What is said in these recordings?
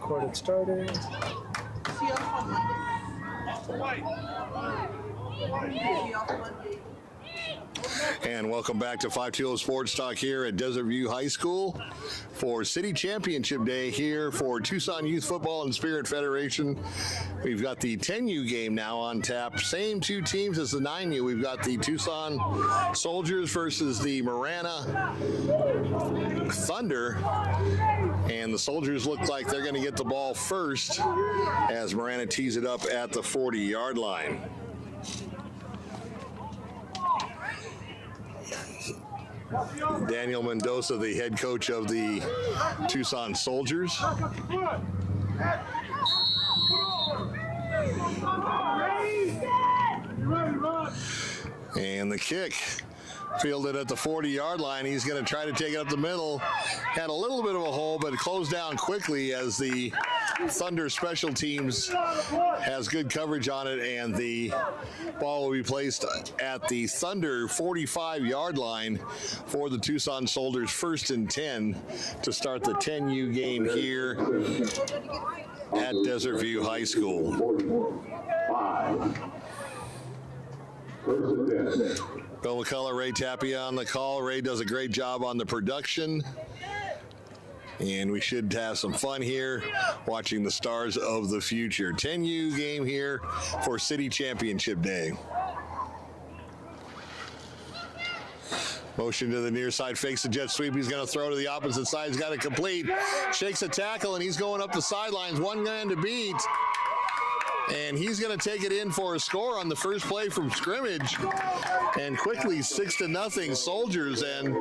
Recorded starting. And welcome back to 520 Sports Talk here at Desert View High School for City Championship Day here for Tucson Youth Football and Spirit Federation. We've got the 10U game now on tap. Same two teams as the 9U. We've got the Tucson Soldiers versus the Marana Thunder. And the Soldiers look like they're going to get the ball first as Marana tees it up at the 40-yard line. Daniel Mendoza, the head coach of the Tucson Soldiers. And the kick fielded at the 40-yard line. He's going to try to take it up the middle. Had a little bit of a hole, but it closed down quickly as the Thunder special teams has good coverage on it, and the ball will be placed at the Thunder 45-yard line for the Tucson Soldiers, 1st and 10 to start the 10U game here at Desert View High School. Bill McCullough, Ray Tapia on the call. Ray does a great job on the production. And we should have some fun here watching the stars of the future. 10U game here for City Championship Day. Motion to the near side, fakes the jet sweep. He's going to throw to the opposite side. He's got it complete. Shakes a tackle, and he's going up the sidelines. One man to beat. And he's going to take it in for a score on the first play from scrimmage. And quickly 6-0 Soldiers, and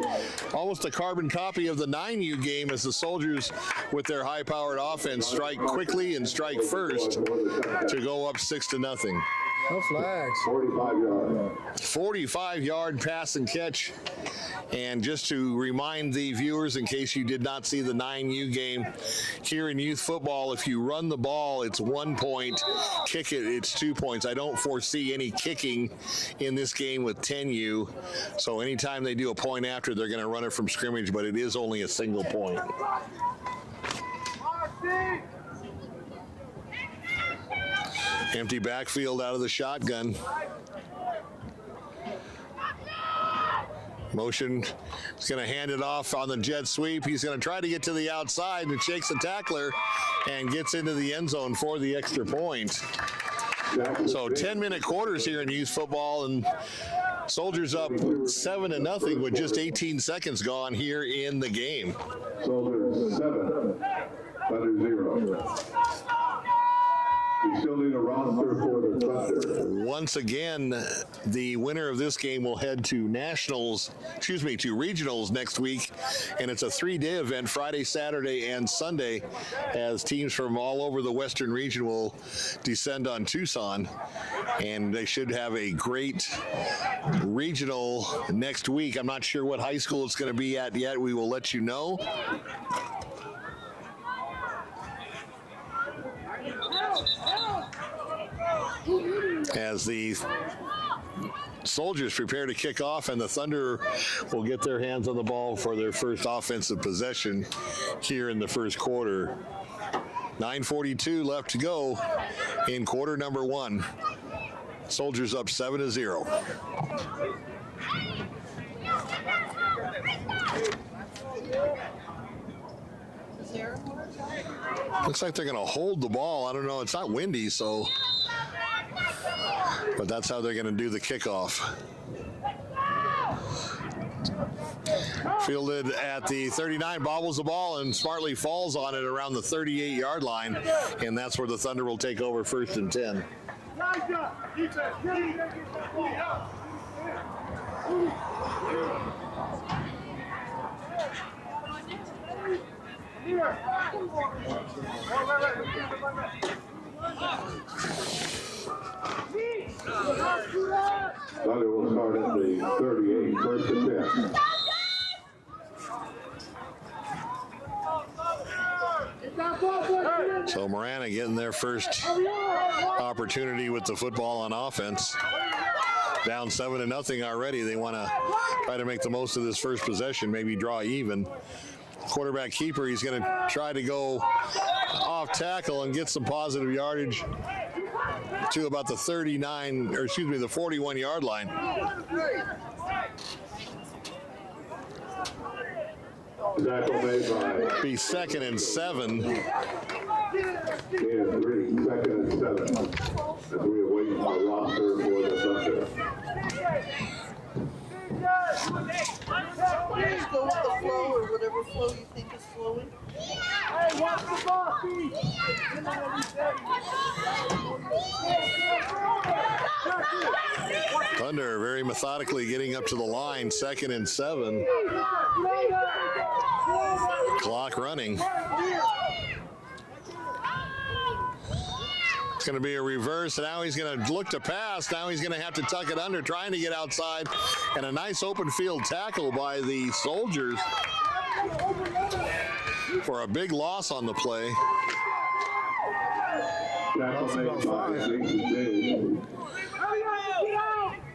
almost a carbon copy of the 9U game as the Soldiers, with their high-powered offense, strike quickly and strike first to go up 6-0. No flags. 45-yard pass and catch. And just to remind the viewers, in case you did not see the 9U game, here in youth football, if you run the ball, it's 1 point. Kick it, it's 2 points. I don't foresee any kicking in this game with 10U. So anytime they do a point after, they're going to run it from scrimmage, but it is only a single point. Empty backfield out of the shotgun. Motion, he's going to hand it off on the jet sweep. He's going to try to get to the outside and shakes the tackler and gets into the end zone for the extra point. So 10-minute quarters here in youth football, and Soldiers up 7-0 with just 18 seconds gone here in the game. Soldiers 7, Thunder 0. We still need a roster for the Thunder. Once again, the winner of this game will head to regionals next week, and it's a 3-day event, Friday, Saturday, and Sunday, as teams from all over the Western region will descend on Tucson, and they should have a great regional next week. I'm not sure what high school it's going to be at yet. We will let you know. As the Soldiers prepare to kick off, and the Thunder will get their hands on the ball for their first offensive possession here in the first quarter. 9:42 left to go in quarter number 1. Soldiers up 7-0. Looks like they're going to hold the ball. I don't know. It's not windy, so. But that's how they're going to do the kickoff. Fielded at the 39, bobbles the ball and smartly falls on it around the 38-yard line. And that's where the Thunder will take over 1st and 10. Thunder will start at the 38, 1st and 10. So Marana getting their first opportunity with the football on offense. Down 7-0 already. They want to try to make the most of this first possession, maybe draw even. Quarterback keeper, he's going to try to go off tackle and gets some positive yardage to about the 41-yard line. Be 2nd and 7. And 3, 2nd and 7. As we await our roster for the Thunder. Just go with the flow or whatever flow you think is flowing. Hey, watch the ball, Steve. Thunder very methodically getting up to the line, 2nd and 7. Clock running. It's going to be a reverse, and now he's going to look to pass. Now he's going to have to tuck it under, trying to get outside, and a nice open field tackle by the Soldiers for a big loss on the play. Tackle made by Jason James.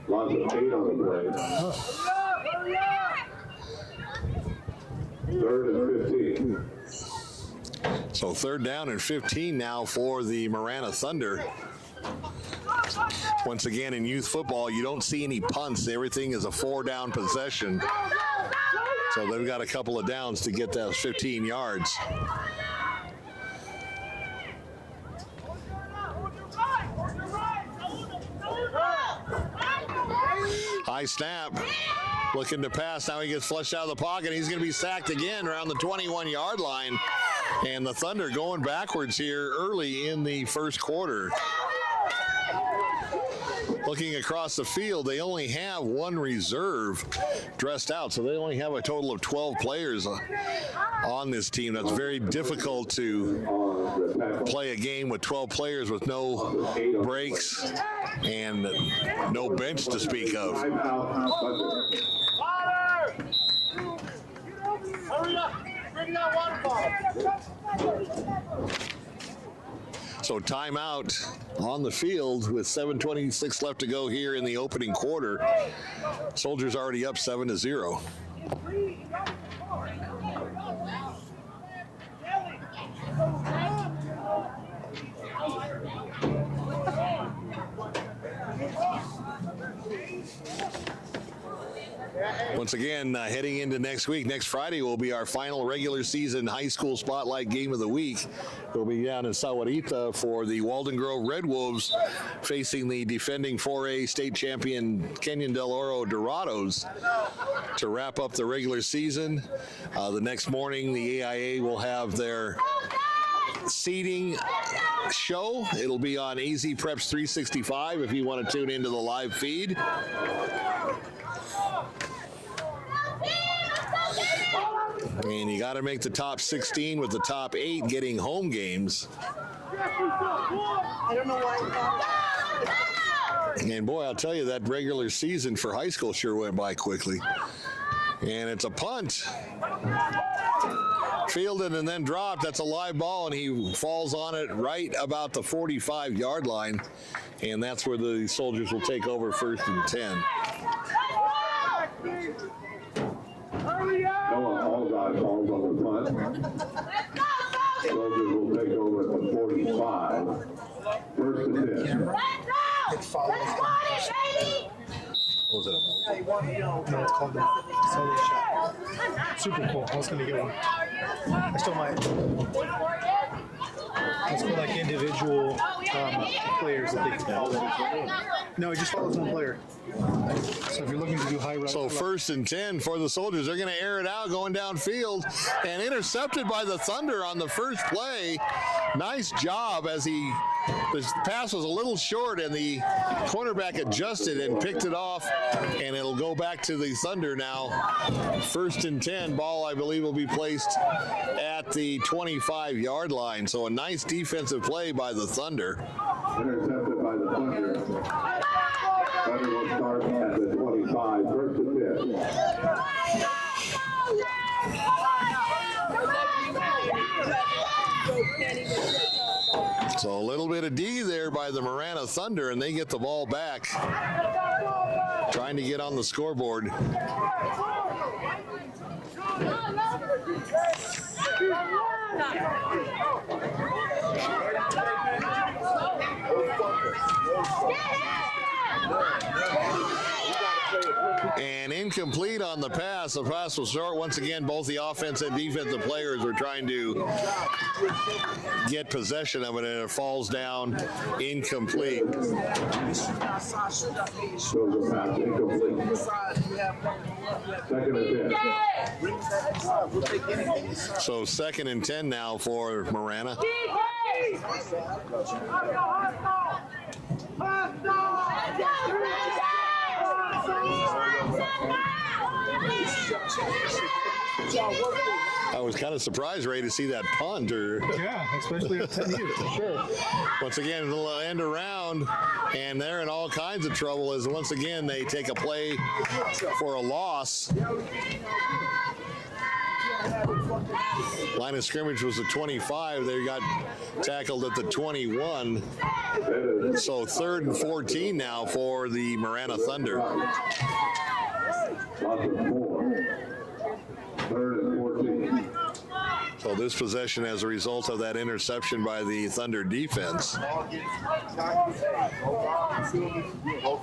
Loss of 8 on the play. 3rd and 15. So 3rd down and 15 now for the Marana Thunder. Once again, in youth football, you don't see any punts. Everything is a 4-down possession. So they've got a couple of downs to get those 15 yards. High snap. Looking to pass. Now he gets flushed out of the pocket. He's going to be sacked again around the 21-yard line. And the Thunder going backwards here early in the first quarter. Looking across the field, they only have one reserve dressed out, so they only have a total of 12 players on this team. That's very difficult to play a game with 12 players with no breaks and no bench to speak of. Hurry up! Bring that water bottle. So timeout on the field with 7:26 left to go here in the opening quarter. Soldiers already up 7-0. Once again, heading into next week, next Friday will be our final regular season high school spotlight game of the week. We'll be down in Sahuarita for the Walden Grove Red Wolves facing the defending 4A state champion Kenyon Del Oro Dorados to wrap up the regular season. The next morning, the AIA will have their seating show. It'll be on AZ Preps 365 if you want to tune into the live feed. And you got to make the top 16 with the top 8 getting home games. I don't know why. And boy, I'll tell you, that regular season for high school sure went by quickly. And it's a punt. Fielded and then dropped. That's a live ball, and he falls on it right about the 45-yard line. And that's where the Soldiers will take over 1st and 10. All guys falls on the punt. Soldiers will take over at the 45. 1st and 10. What was it? No, it's called the solo shot. Super cool. I was going to get one. I still might. It's for like individual players that they can follow. No, he just follows one player. So if you're looking to do high route. So 1st and 10 for the Soldiers. They're going to air it out going downfield and intercepted by the Thunder on the first play. Nice job as the pass was a little short and the cornerback adjusted and picked it off, and it'll go back to the Thunder now. 1st and 10. Ball, I believe, will be placed at the 25-yard line. So a nice defensive play by the Thunder. Intercepted by the Thunder. Thunder will start at the 25. 1st and 10. So a little bit of D there by the Marana Thunder, and they get the ball back. Trying to get on the scoreboard. And incomplete on the pass. The pass was short. Once again, both the offense and defensive players were trying to get possession of it, and it falls down incomplete. Those are pass incomplete. Second and 10. So 2nd and 10 now for Marana. I was kind of surprised, Ray, to see that punt. Yeah, especially at 10 years, for sure. Once again, a little end around, and they're in all kinds of trouble as once again they take a play for a loss. Line of scrimmage was at 25. They got tackled at the 21. So 3rd and 14 now for the Marana Thunder. Lots of 4. 3rd and 14. So this possession as a result of that interception by the Thunder defense. Go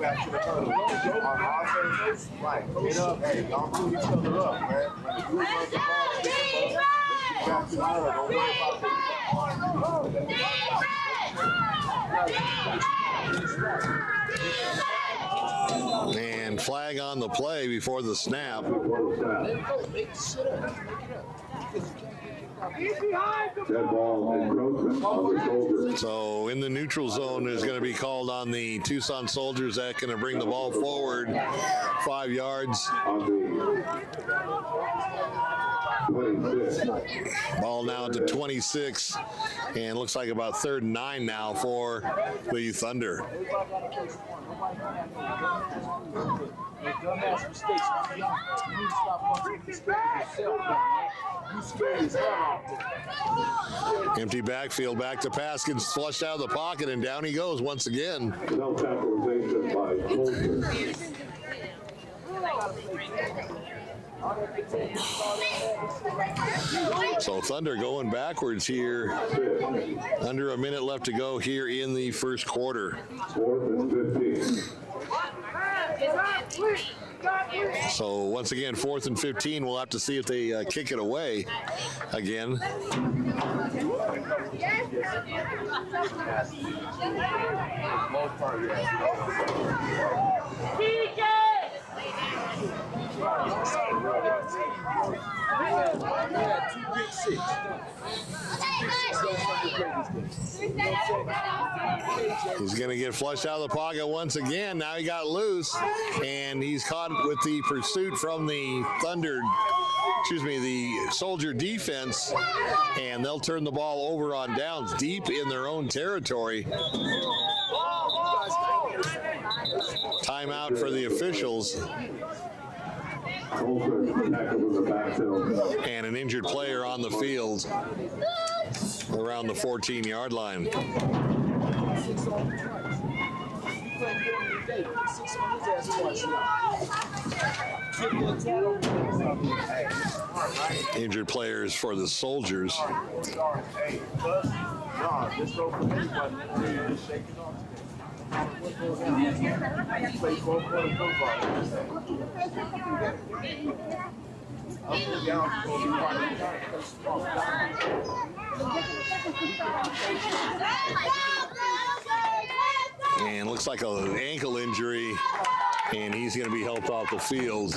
back to the huddle. On offense, right. Get up. Hey, don't pull each other up, man. When the group runs the ball, pick them up. Get back to the huddle. Don't worry about And flag on the play before the snap. Dead ball encroachment on the Soldiers. So in the neutral zone is going to be called on the Tucson Soldiers. That's going to bring the ball forward 5 yards. On the 26. Ball now to 26, and looks like about 3rd and 9 now for the Thunder. Empty backfield, back to pass, gets flushed out of the pocket, and down he goes once again. No capitalization by Soldiers. So Thunder going backwards here. Under a minute left to go here in the first quarter. 4th and 15. So once again, 4th and 15. We'll have to see if they kick it away again. He's going to get flushed out of the pocket once again. Now he got loose, and he's caught with the pursuit from the the Soldier defense, and they'll turn the ball over on downs deep in their own territory. Timeout for the officials. And an injured player on the field around the 14-yard line. Injured players for the Soldiers. And looks like an ankle injury, and he's going to be helped off the field.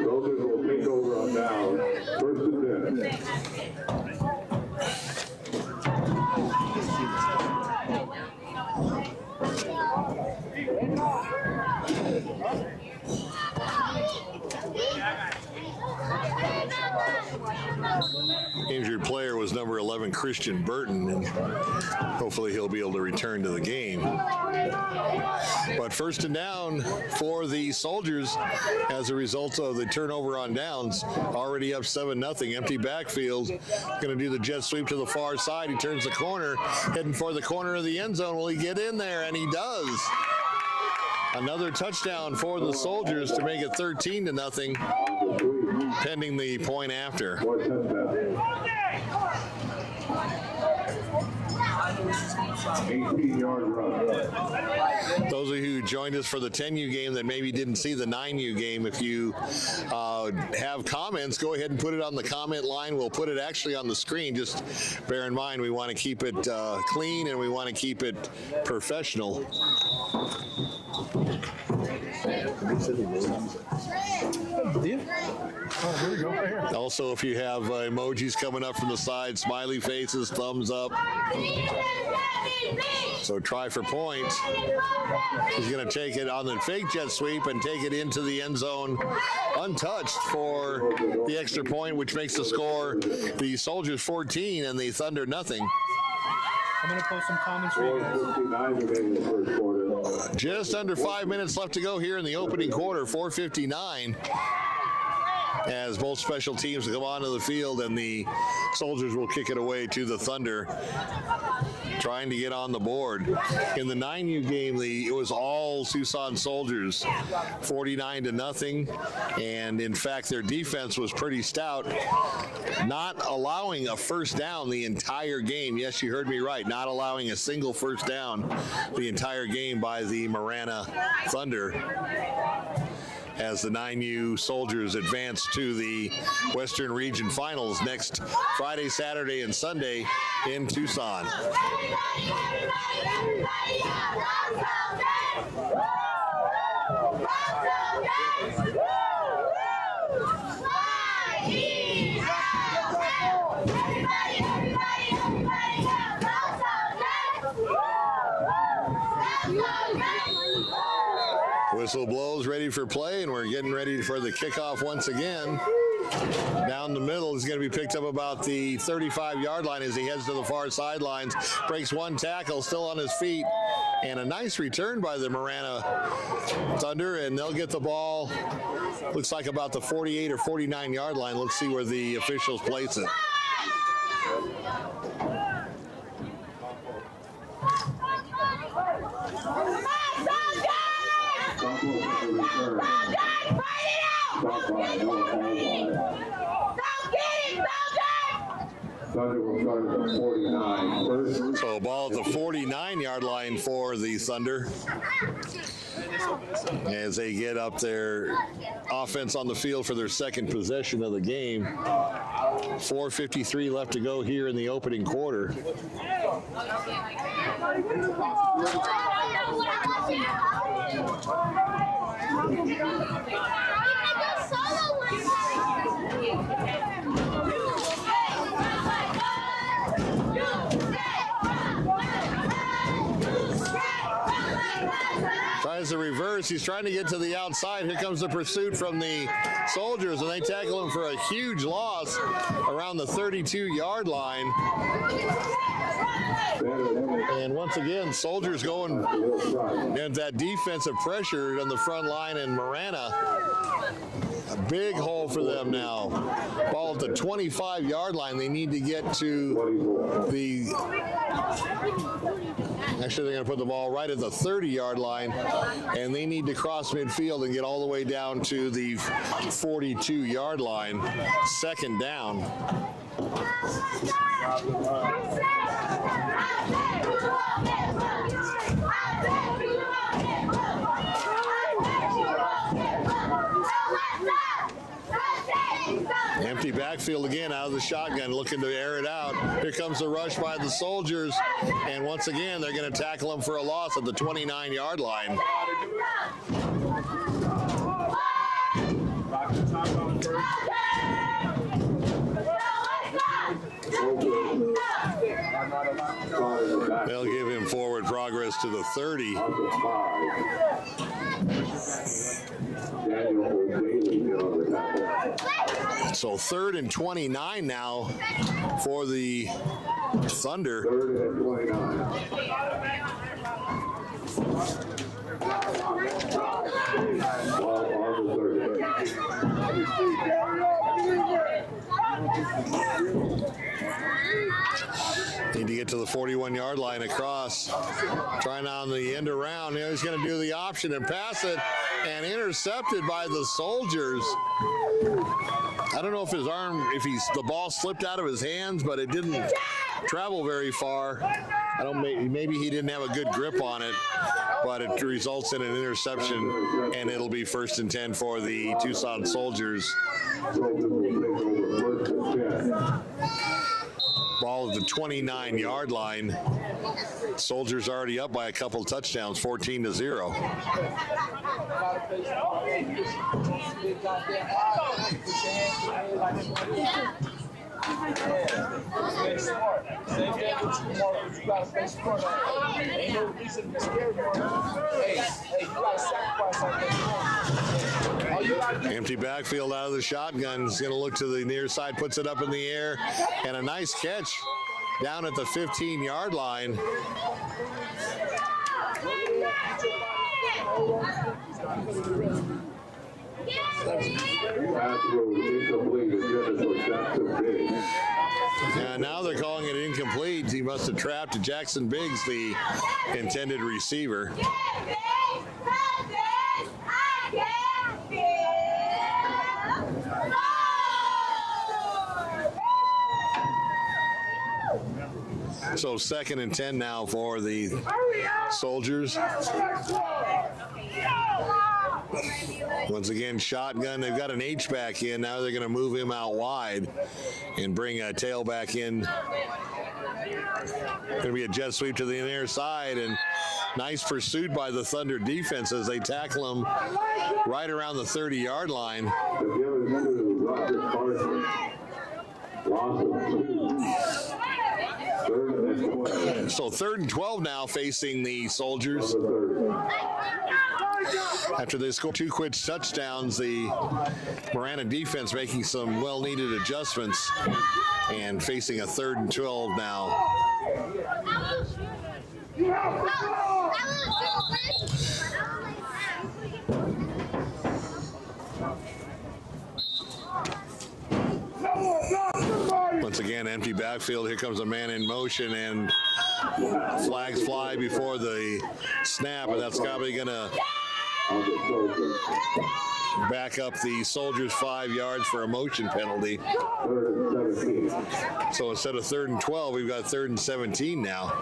Soldiers will take over on down. 1st and 10. Injured player was number 11, Christian Burton, and hopefully he'll be able to return to the game. But 1st and down for the Soldiers as a result of the turnover on downs. Already up 7-0. Empty backfield. Going to do the jet sweep to the far side. He turns the corner, heading for the corner of the end zone. Will he get in there? And he does. Another touchdown for the Soldiers to make it 13-0, pending the point after. 18-yard run. Those of you who joined us for the 10U game that maybe didn't see the 9U game, if you have comments, go ahead and put it on the comment line. We'll put it actually on the screen. Just bear in mind, we want to keep it clean and we want to keep it professional. Oh, here we go. Right here. Also, if you have emojis coming up from the side, smiley faces, thumbs up. So try for point. He's going to take it on the fake jet sweep and take it into the end zone untouched for the extra point, which makes the score the Soldiers 14 and the Thunder nothing. I'm going to post some comments for you guys. Just under 5 minutes left to go here in the opening quarter, 4:59. As both special teams come onto the field and the Soldiers will kick it away to the Thunder, trying to get on the board. In the 9U game, it was all Tucson Soldiers, 49-0, and in fact their defense was pretty stout, not allowing a first down the entire game. Yes, you heard me right, not allowing a single first down the entire game by the Marana Thunder, as the 9U Soldiers advance to the Western Region Finals next Friday, Saturday, and Sunday in Tucson. Whistle blows, ready for play, and we're getting ready for the kickoff once again. Down the middle is going to be picked up about the 35-yard line as he heads to the far sidelines. Breaks one tackle, still on his feet, and a nice return by the Marana Thunder, and they'll get the ball, looks like about the 48 or 49-yard line. Let's see where the officials place it. So ball at the 49-yard line for the Thunder as they get up their offense on the field for their second possession of the game. 4:53 left to go here in the opening quarter. Tries to reverse. He's trying to get to the outside. Here comes the pursuit from the Soldiers, and they tackle him for a huge loss around the 32-yard line. And once again, Soldiers going at that defensive pressure on the front line, and Marana, a big hole for them now. Ball at the 25-yard line. They need to get to the... Actually, they're going to put the ball right at the 30-yard line, and they need to cross midfield and get all the way down to the 42-yard line. Second down. Empty backfield again out of the shotgun, looking to air it out. Here comes the rush by the Soldiers, and once again, they're going to tackle him for a loss at the 29-yard line. They'll give him forward progress to the 30. So 3rd and 29 now for the Thunder. 3rd and 29. Need to get to the 41-yard line across. Trying on the end around. He's going to do the option and pass it, and intercepted by the Soldiers. I don't know if his arm, the ball slipped out of his hands, but it didn't travel very far. Maybe he didn't have a good grip on it, but it results in an interception, and it'll be 1st and 10 for the Tucson Soldiers. Ball at the 29-yard line. Soldiers already up by a couple touchdowns, 14-0. Empty backfield out of the shotgun. He's going to look to the near side, puts it up in the air, and a nice catch down at the 15-yard line. And now they're calling it incomplete. He must have trapped Jackson Biggs, the intended receiver. So 2nd and 10 now for the Soldiers. Once again, shotgun. They've got an H-back in. Now they're going to move him out wide and bring a tailback in. Going to be a jet sweep to the near side, and nice pursuit by the Thunder defense as they tackle him right around the 30-yard line. So 3rd and 12 now facing the Soldiers. After they score 2 quick touchdowns, the Marana defense making some well-needed adjustments and facing a 3rd and 12 now. Once again, empty backfield. Here comes a man in motion, and flags fly before the snap, and that's probably going to back up the Soldiers 5 yards for a motion penalty. So instead of 3rd and 12, we've got 3rd and 17 now.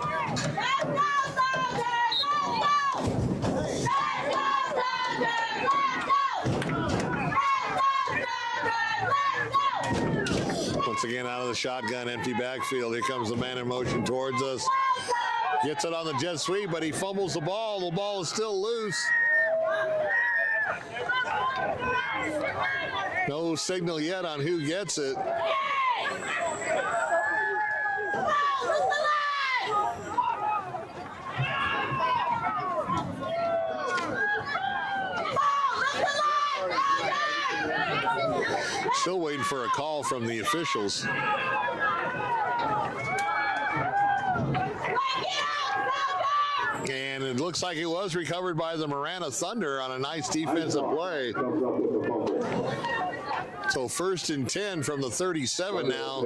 Once again, out of the shotgun, empty backfield. Here comes the man in motion towards us. Gets it on the jet sweep, but he fumbles the ball. The ball is still loose. No signal yet on who gets it. Still waiting for a call from the officials. And it looks like it was recovered by the Marana Thunder on a nice defensive play. So 1st and 10 from the 37 now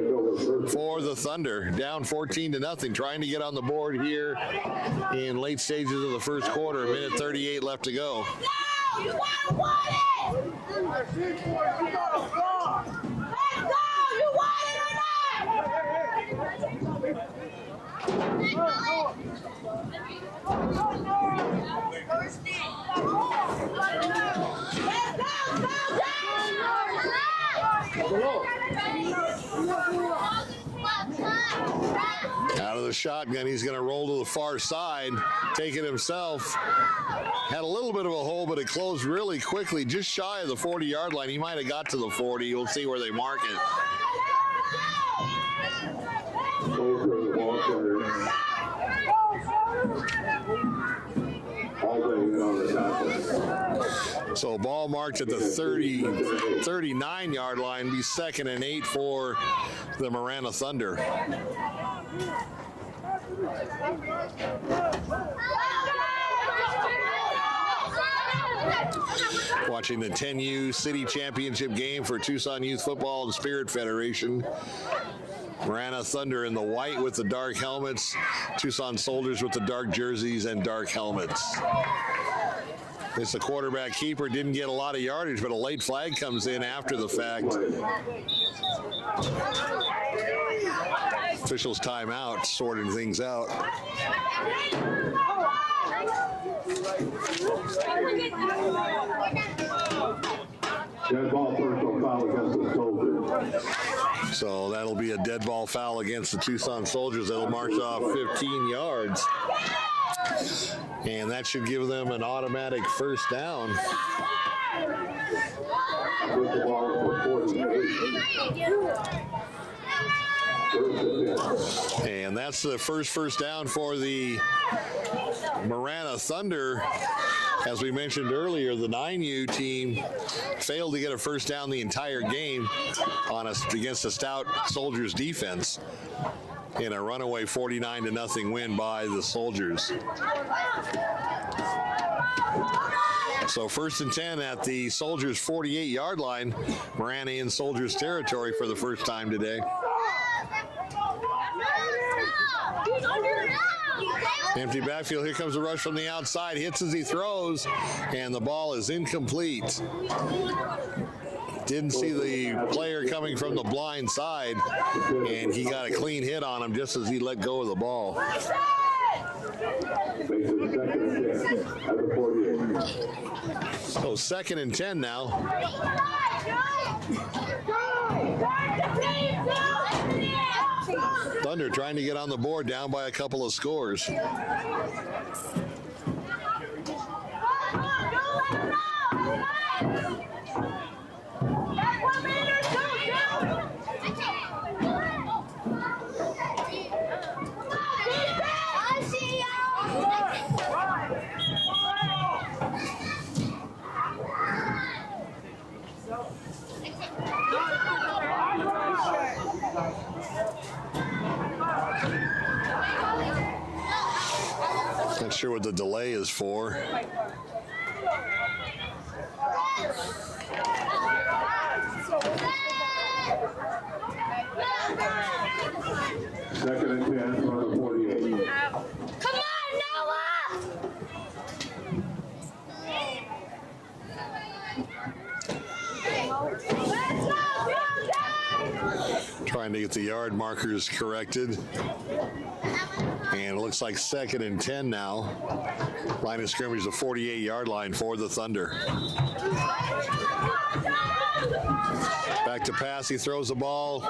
for the Thunder. Down 14-0, trying to get on the board here in late stages of the first quarter. A minute 38 left to go. You gotta want it! Let's go! You want it or Out of the shotgun, he's going to roll to the far side, take it himself. Had a little bit of a hole, but it closed really quickly, just shy of the 40-yard line. He might have got to the 40. We'll see where they mark it. So ball marked at the 39-yard line, be 2nd and 8 for the Marana Thunder. Watching the 10U City Championship game for Tucson Youth Football and Spirit Federation. Marana Thunder in the white with the dark helmets. Tucson Soldiers with the dark jerseys and dark helmets. It's the quarterback keeper. Didn't get a lot of yardage, but a late flag comes in after the fact. Officials timeout, sorting things out. Dead ball, personal foul against the Soldiers. So that'll be a dead ball foul against the Tucson Soldiers. That'll march off 15 yards. And that should give them an automatic first down. With the ball for 48. And that's the first down for the Marana Thunder. As we mentioned earlier, the 9U team failed to get a first down the entire game against a stout Soldiers defense in a runaway 49-0 win by the Soldiers. So 1st and 10 at the Soldiers 48-yard line. Marana in Soldiers territory for the first time today. Empty backfield. Here comes a rush from the outside. Hits as he throws, and the ball is incomplete. Didn't see the player coming from the blind side, and he got a clean hit on him just as he let go of the ball. So 2nd and 10 now. Thunder trying to get on the board, down by a couple of scores. Not sure what the delay is for. Second and 10 from the 48. Come on, Noah! Trying to get the yard markers corrected. And it looks like 2nd and 10 now. Line of scrimmage, the 48-yard line for the Thunder. Back to pass, he throws the ball.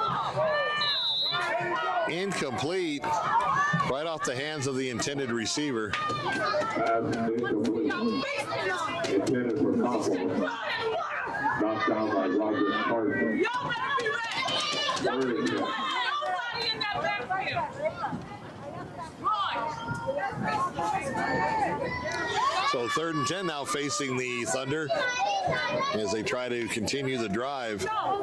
Incomplete. Right off the hands of the intended receiver. Intended for compliment. Knocked down by Roger Carson. So 3rd and 10 now facing the Thunder as they try to continue the drive. Come on,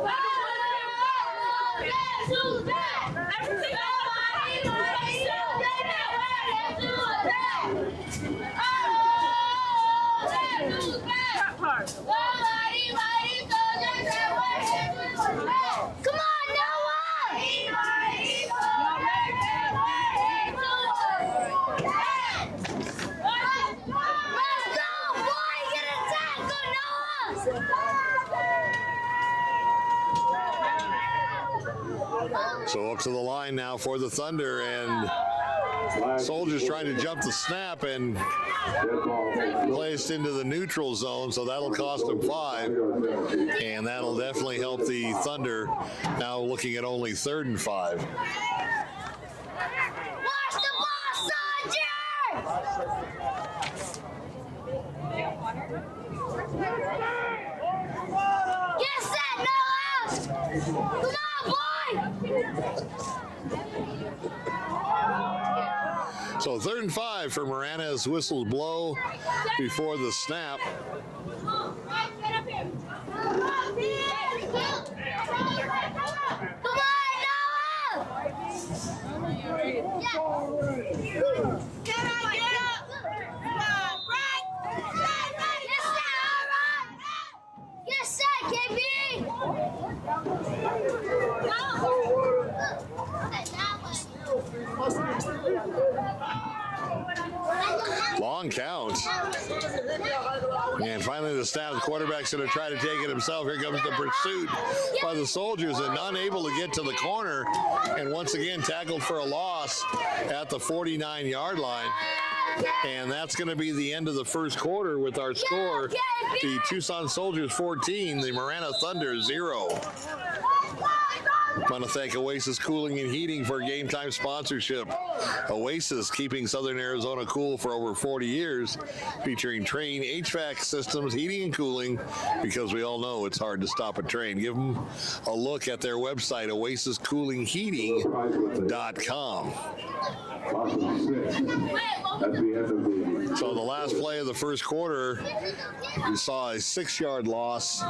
Noah! Let's go, boy! Get a tackle, Noah! So up to the line now for the Thunder, and Soldiers trying to jump the snap and placed into the neutral zone, so that'll cost them 5, and that'll definitely help the Thunder, now looking at only 3rd and 5. Watch the ball, Soldier! Get set, Noah! Come on, boy! So 3rd and 5 for Marana as whistles blow before the snap. Come on, Noah! Get up! Yes, sir, KB! Long count. And finally the snap. The quarterback's going to try to take it himself. Here comes the pursuit by the Soldiers and unable to get to the corner. And once again tackled for a loss at the 49-yard line. And that's going to be the end of the first quarter with our score. The Tucson Soldiers 14, the Marana Thunder 0. I want to thank Oasis Cooling and Heating for game time sponsorship. Oasis, keeping Southern Arizona cool for over 40 years, featuring Train HVAC systems, heating and cooling, because we all know it's hard to stop a train. Give them a look at their website, oasiscoolingheating.com. So the last play of the first quarter, we saw a 6-yard loss.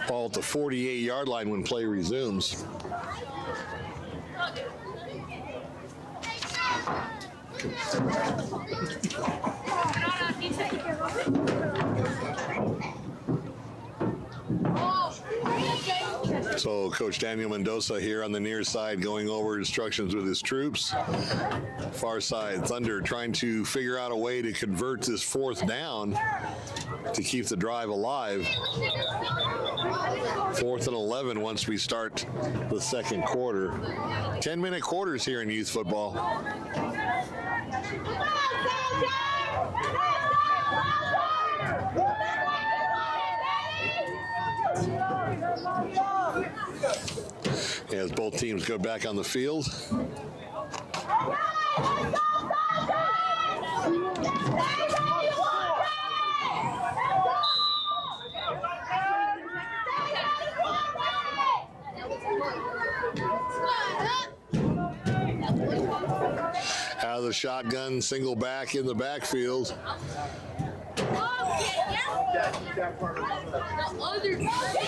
Ball at the 48-yard line when play resumes. So Coach Daniel Mendoza here on the near side going over instructions with his troops. Far side, Thunder trying to figure out a way to convert this 4th down to keep the drive alive. 4th and 11 once we start the second quarter. 10-minute quarters here in youth football. As both teams go back on the field. Out of the shotgun, single back in the backfield.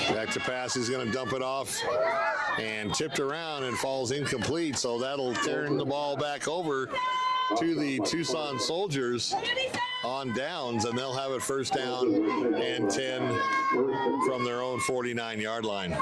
Back to pass, he's going to dump it off and tipped around and falls incomplete. So that'll turn the ball back over to the Tucson Soldiers on downs, and they'll have it first down and 10 from their own 49-yard line.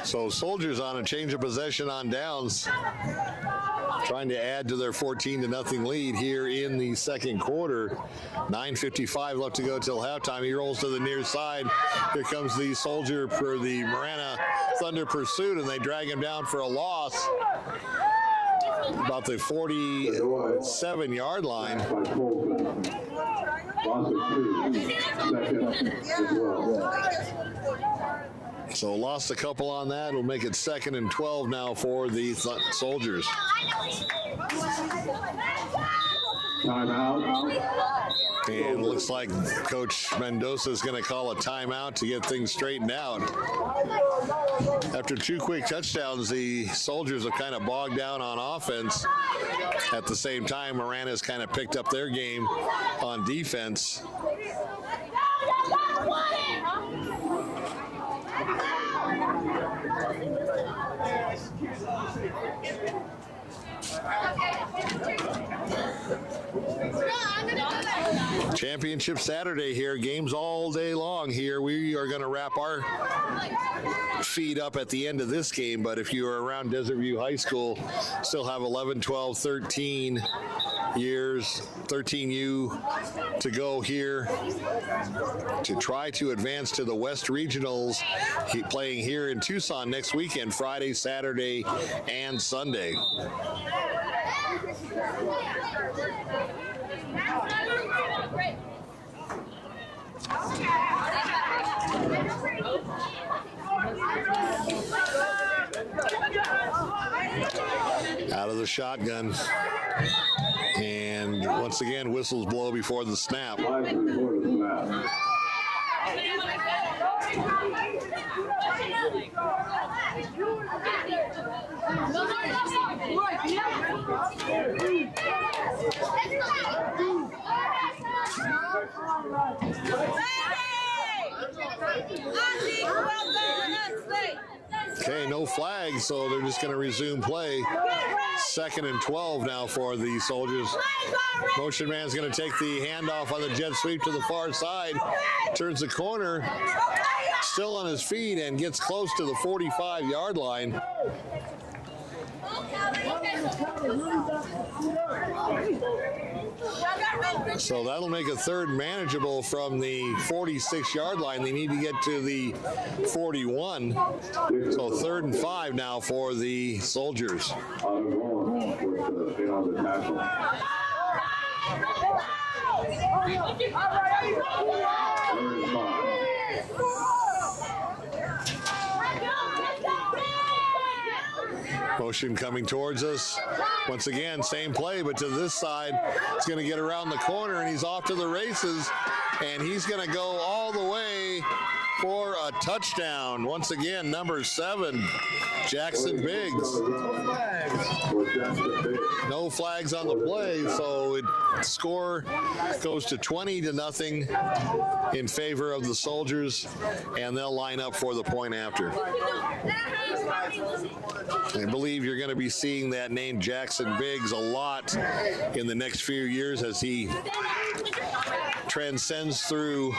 So Soldiers on a change of possession on downs, trying to add to their 14-0 lead here in the second quarter. 9:55 left to go till halftime. He rolls to the near side. Here comes the Soldier for the Marana Thunder pursuit, and they drag him down for a loss. About the 47-yard line. So lost a couple on that. It'll make it 2nd and 12 now for the Soldiers. Timeout. And it looks like Coach Mendoza is going to call a timeout to get things straightened out. After 2 quick touchdowns, the Soldiers have kind of bogged down on offense. At the same time, Marana has kind of picked up their game on defense. Championship Saturday here, games all day long here. We are going to wrap our feed up at the end of this game, but if you are around Desert View High School, still have 11, 12, 13 years, 13U to go here to try to advance to the West Regionals, playing here in Tucson next weekend, Friday, Saturday, and Sunday. Out of the shotgun. And once again, whistles blow before the snap. Flags before the snap. Okay, no flags, so they're just going to resume play. 2nd and 12 now for the Soldiers. Motion man's going to take the handoff on the jet sweep to the far side. Turns the corner, still on his feet, and gets close to the 45-yard line. So that'll make a third manageable from the 46-yard line. They need to get to the 41. So 3rd and 5 now for the Soldiers. Out of one with the on the tackle. Third and 5. Motion coming towards us. Once again, same play, but to this side. It's going to get around the corner, and he's off to the races. And he's going to go all the way for a touchdown. Once again, number 7, Jackson Biggs. No flags on the play, so the score goes to 20-0 in favor of the Soldiers, and they'll line up for the point after. I believe you're going to be seeing that name Jackson Biggs a lot in the next few years as he transcends through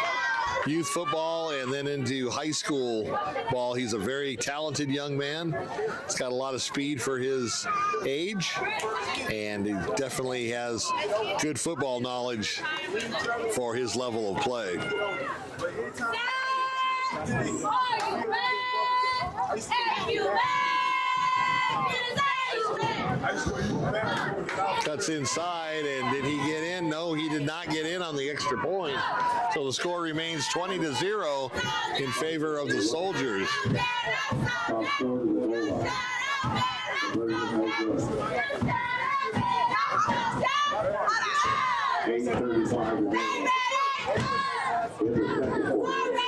youth football and then into high school ball. He's a very talented young man. He's got a lot of speed for his age, and he definitely has good football knowledge for his level of play. Cuts inside, and did he get in? No, he did not get in on the extra point. So the score remains 20-0 in favor of the Soldiers.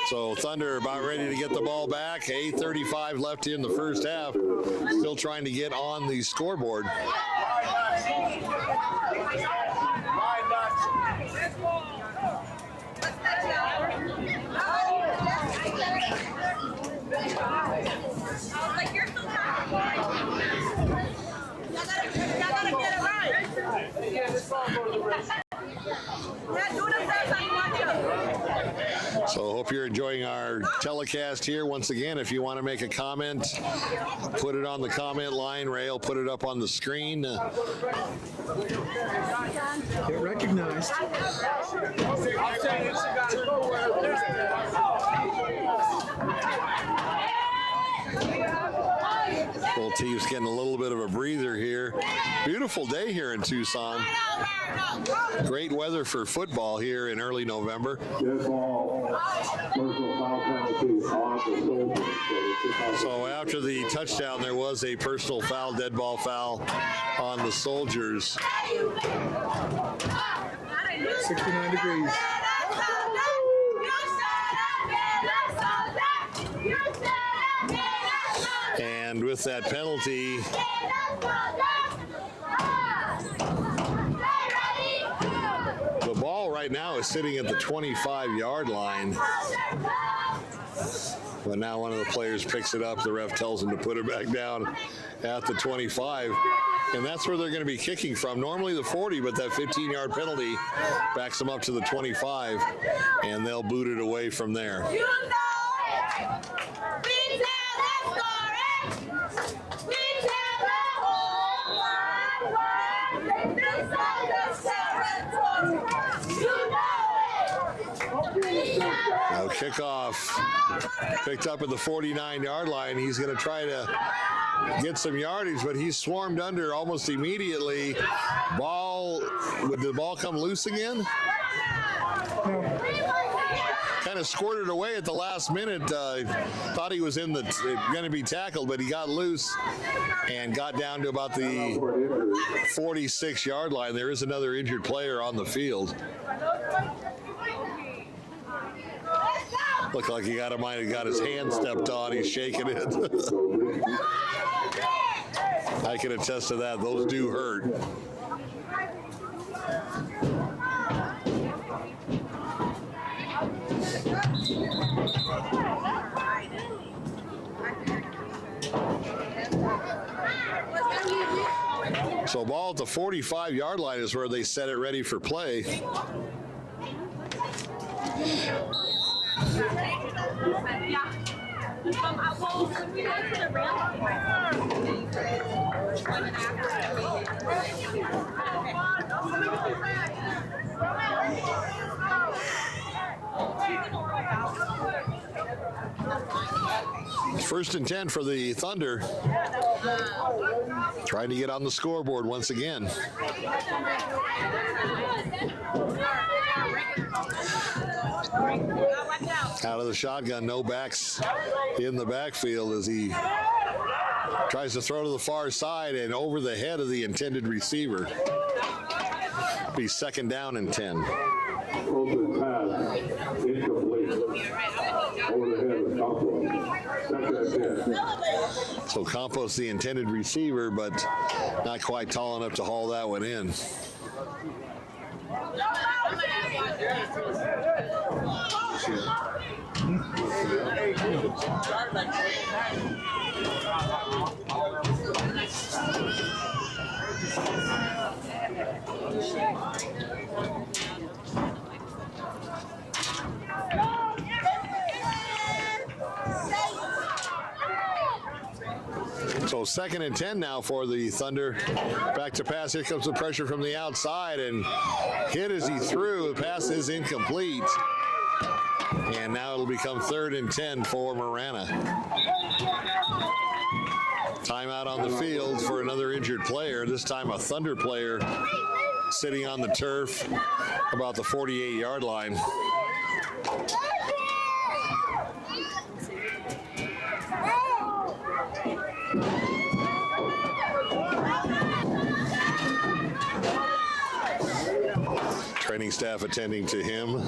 So Thunder about ready to get the ball back. 8:35 left in the first half. Still trying to get on the scoreboard. So hope you're enjoying our telecast here. Once again, if you want to make a comment, put it on the comment line. Ray will put it up on the screen. Get recognized. Both teams getting a little bit of a breather here. Beautiful day here in Tucson. Great weather for football here in early November. So after the touchdown, there was a personal foul, dead ball foul on the Soldiers. 69 degrees. And with that penalty, the ball right now is sitting at the 25-yard line. But now one of the players picks it up. The ref tells him to put it back down at the 25. And that's where they're going to be kicking from. Normally the 40, but that 15-yard penalty backs them up to the 25, and they'll boot it away from there. Now kickoff picked up at the 49-yard line. He's going to try to get some yardage, but he's swarmed under almost immediately. Would the ball come loose again? No. kind of squirted away at the last minute. Thought he was going to be tackled, but he got loose and got down to about the 46-yard line. There is another injured player on the field. Looked like he might have got his hand stepped on. He's shaking it. I can attest to that. Those do hurt. So ball at the 45-yard line is where they set it ready for play. First and 10 for the Thunder. Trying to get on the scoreboard once again. Out of the shotgun, no backs in the backfield as he tries to throw to the far side and over the head of the intended receiver. Be second down and 10. Open pass, incomplete. Over the head of Campos. Second and 10. So Campos, the intended receiver, but not quite tall enough to haul that one in. So second and 10 now for the Thunder. Back to pass. Here comes the pressure from the outside and hit as he threw. The pass is incomplete. And now it'll become third and 10 for Marana. Timeout on the field for another injured player. This time a Thunder player sitting on the turf about the 48-yard line. Training staff attending to him.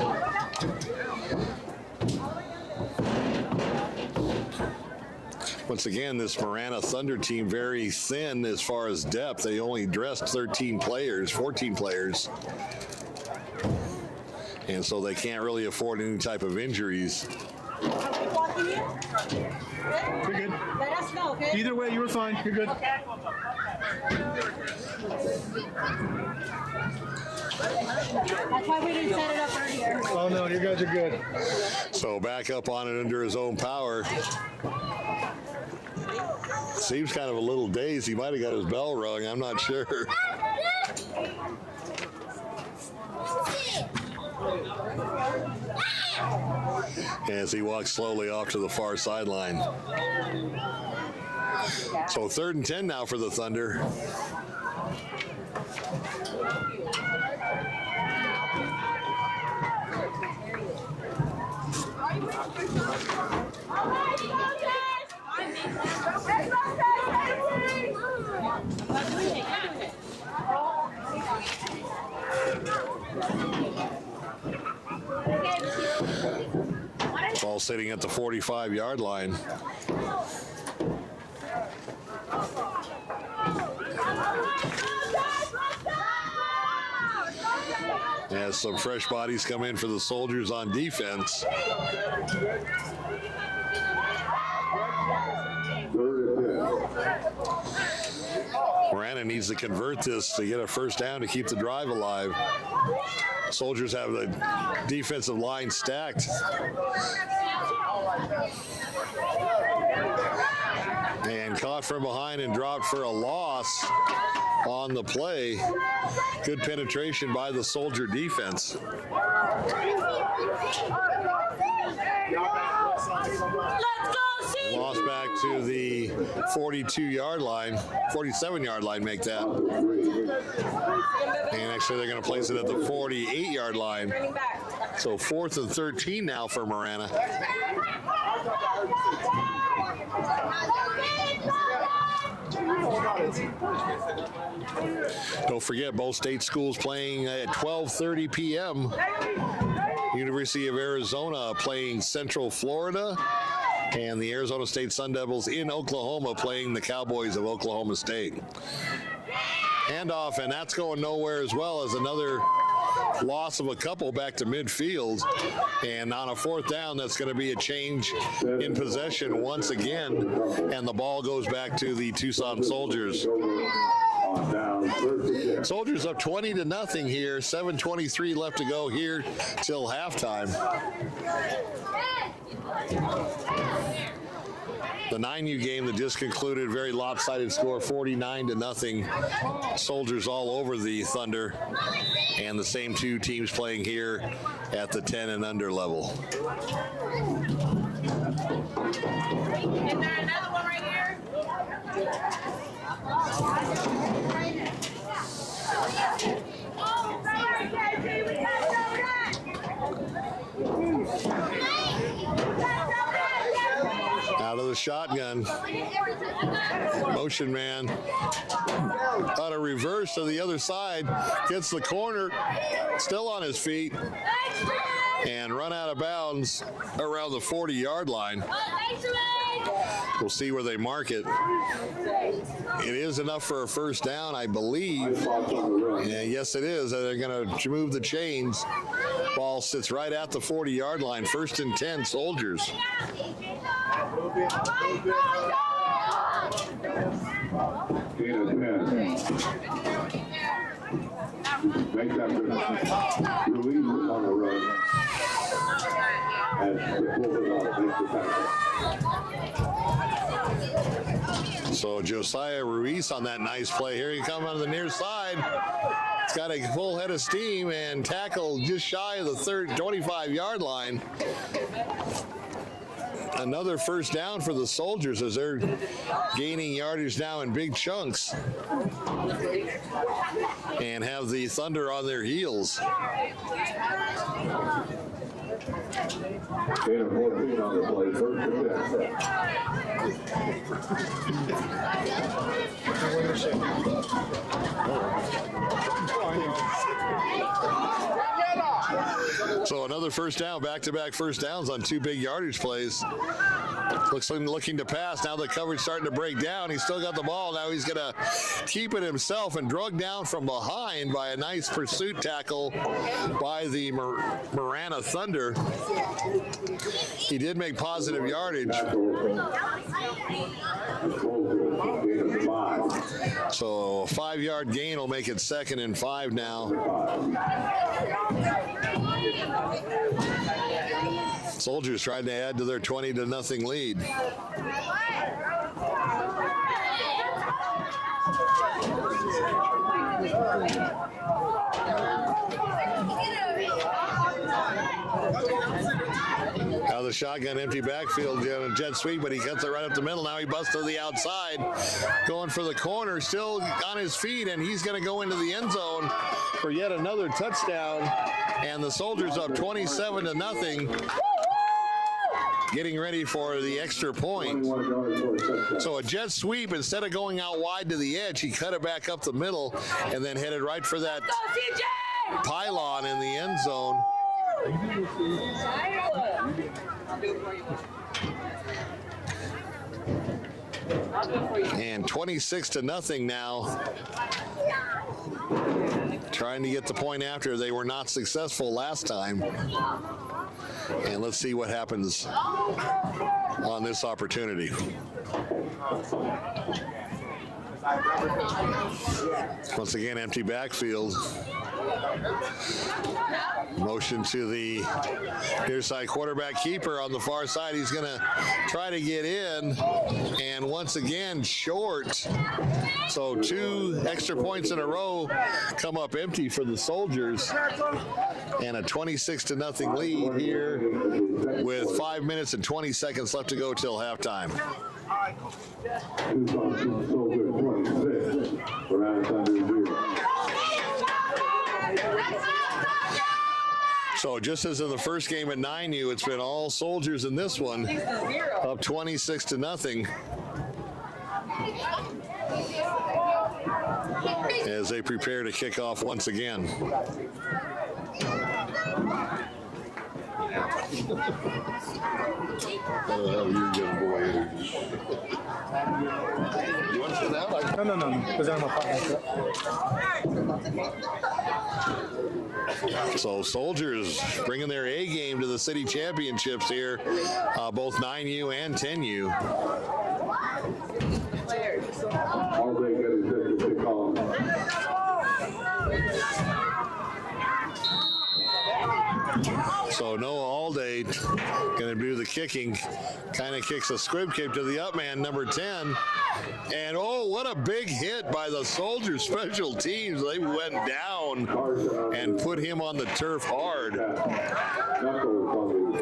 Once again, this Marana Thunder team very thin as far as depth. They only dressed 14 players. And so they can't really afford any type of injuries. You're good. Let us know, okay? Either way, you were fine. You're good. That's why we didn't set it up earlier. Oh, no, you guys are good. So back up on it under his own power. Seems kind of a little dazed. He might have got his bell rung. I'm not sure. As he walks slowly off to the far sideline. So third and 10 now for the Thunder. Ball sitting at the 45-yard line. As some fresh bodies come in for the Soldiers on defense. Marana needs to convert this to get a first down to keep the drive alive. Soldiers have the defensive line stacked. And caught from behind and dropped for a loss on the play. Good penetration by the Soldier defense. Lost back to the 42-yard line, 47-yard line, make that. And actually they're going to place it at the 48-yard line. So 4th and 13 now for Marana. Don't forget, both state schools playing at 12:30 p.m. University of Arizona playing Central Florida, and the Arizona State Sun Devils in Oklahoma playing the Cowboys of Oklahoma State. Handoff, and that's going nowhere as well, as another loss of a couple back to midfield. And on a 4th down, that's going to be a change in possession once again, and the ball goes back to the Tucson Soldiers. Soldiers up 20-0 here. 7:23 left to go here till halftime. The 9U game that just concluded, very lopsided score, 49-0. Soldiers all over the Thunder, and the same two teams playing here at the 10 and under level. Is there another one right here? Out of the shotgun. Motion man. On a reverse to the other side. Gets the corner. Still on his feet. And run out of bounds around the 40-yard line. We'll see where they mark it. It is enough for a first down, I believe. Yeah, yes, it is. They're going to move the chains. Ball sits right at the 40-yard line. 1st and 10, Soldiers. Make that release on the run. As the fullback makes the tackle. So Josiah Ruiz on that nice play. Here he comes on the near side. He's got a full head of steam and tackled just shy of the 25-yard line. Another first down for the Soldiers as they're gaining yardage now in big chunks and have the Thunder on their heels. 8 of 14 on the play. 1st and 10. So another first down, back-to-back first downs on 2 big yardage plays. Looking to pass. Now the coverage starting to break down. He's still got the ball. Now he's going to keep it himself and drug down from behind by a nice pursuit tackle by the Marana Thunder. He did make positive yardage. So a 5-yard gain will make it 2nd and 5 now. Soldiers trying to add to their 20-0 lead. Now the shotgun, empty backfield, jet sweep, but he cuts it right up the middle. Now he busts to the outside, going for the corner, still on his feet, and he's going to go into the end zone for yet another touchdown. And the Soldiers up 27-0. Getting ready for the extra point. So a jet sweep, instead of going out wide to the edge, he cut it back up the middle and then headed right for that pylon in the end zone. And 26-0 now. Trying to get the point after they were not successful last time. And let's see what happens on this opportunity. Once again, empty backfield. Motion to the near side quarterback keeper on the far side. He's going to try to get in, and once again short. So 2 extra points in a row come up empty for the Soldiers, and a 26-0 lead here with 5 minutes and 20 seconds left to go till halftime. Tucson Soldiers 26, Marana Thunder 0. So just as in the first game at 9U, it's been all Soldiers in this one, up 26-0. As they prepare to kick off once again. You're good boy. You want to sit down? No. Because I'm a So Soldiers bringing their A game to the city championships here, both 9U and 10U. All they get is this to pick on. So Noah Alday going to do the kicking. Kind of kicks a squib kick to the up man, number 10. And oh, what a big hit by the Soldiers special teams. They went down and put him on the turf hard.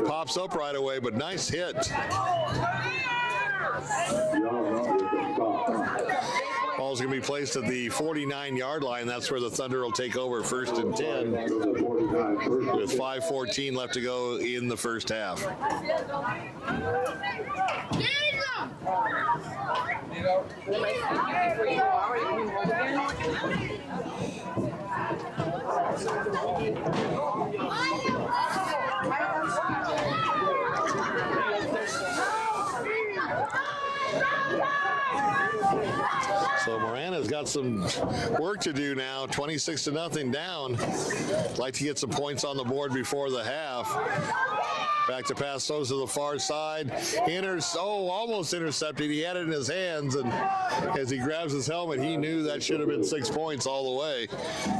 Pops up right away, but nice hit. Ball's going to be placed at the 49-yard line. That's where the Thunder will take over 1st and 10 with 5:14 left to go in the first half. So Marana's got some work to do now, 26-0 down. Like to get some points on the board before the half. Back to pass those to the far side. Almost intercepted. He had it in his hands, and as he grabs his helmet, he knew that should have been 6 points all the way,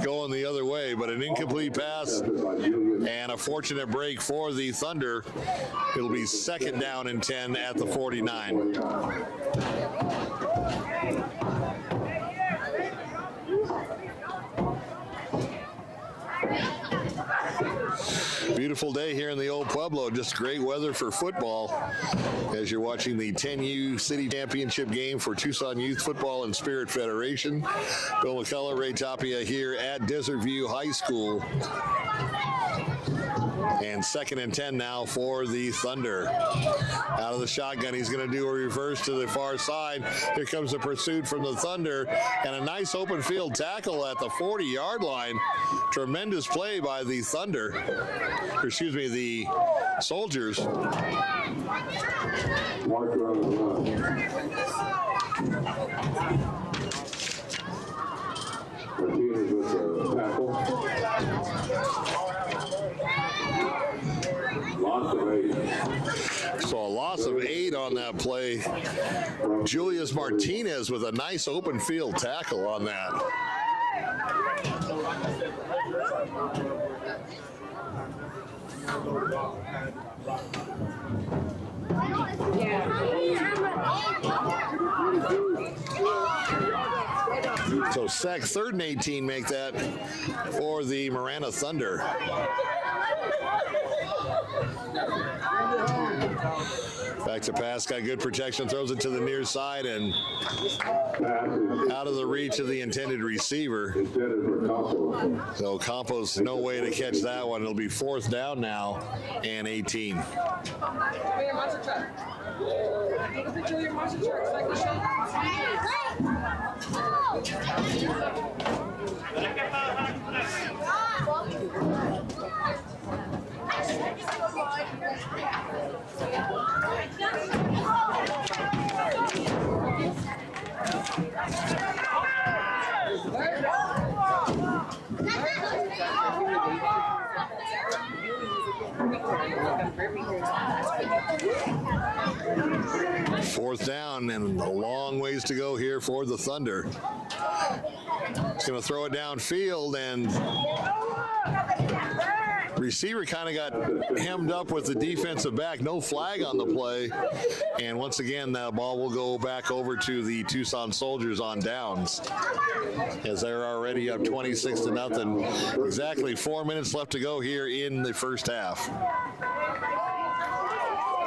going the other way. But an incomplete pass and a fortunate break for the Thunder. It'll be 2nd down and 10 at the 49. Beautiful day here in the old Pueblo. Just great weather for football as you're watching the 10U City Championship game for Tucson Youth Football and Spirit Federation. Bill McCullough, Ray Tapia here at Desert View High School. And 2nd and 10 now for the Thunder. Out of the shotgun, he's going to do a reverse to the far side. Here comes the pursuit from the Thunder, and a nice open field tackle at the 40-yard line. Tremendous play by the Thunder. Excuse me, the Soldiers. Marker on the run. Martinez with the tackle. Loss of 8. So a loss of 8 on that play. Julius Martinez with a nice open field tackle on that. So sack 3rd and 18 make that for the Marana Thunder. Back to pass, got good protection, throws it to the near side and out of the reach of the intended receiver. So Campos, no way to catch that one. It'll be 4th down now and 18. Fourth down and a long ways to go here for the Thunder. He's going to throw it downfield, and receiver kind of got hemmed up with the defensive back. No flag on the play. And once again, that ball will go back over to the Tucson Soldiers on downs, as they're already up 26-0. Exactly 4 minutes left to go here in the first half.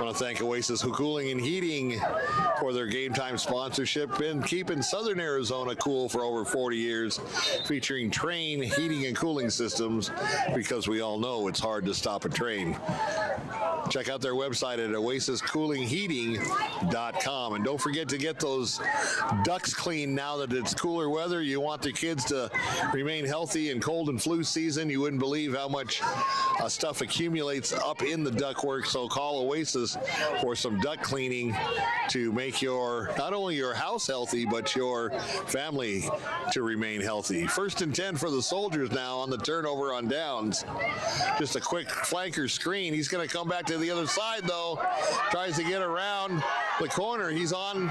I want to thank Oasis Cooling and Heating for their game time sponsorship and keeping Southern Arizona cool for over 40 years, featuring Train heating and cooling systems, because we all know it's hard to stop a train. Check out their website at oasiscoolingheating.com. And don't forget to get those ducts cleaned now that it's cooler weather. You want the kids to remain healthy in cold and flu season. You wouldn't believe how much stuff accumulates up in the ductwork. So call Oasis for some duct cleaning to make not only your house healthy, but your family to remain healthy. 1st and 10 for the Soldiers now on the turnover on downs. Just a quick flanker screen. He's going to come back to the other side, though. Tries to get around the corner. He's on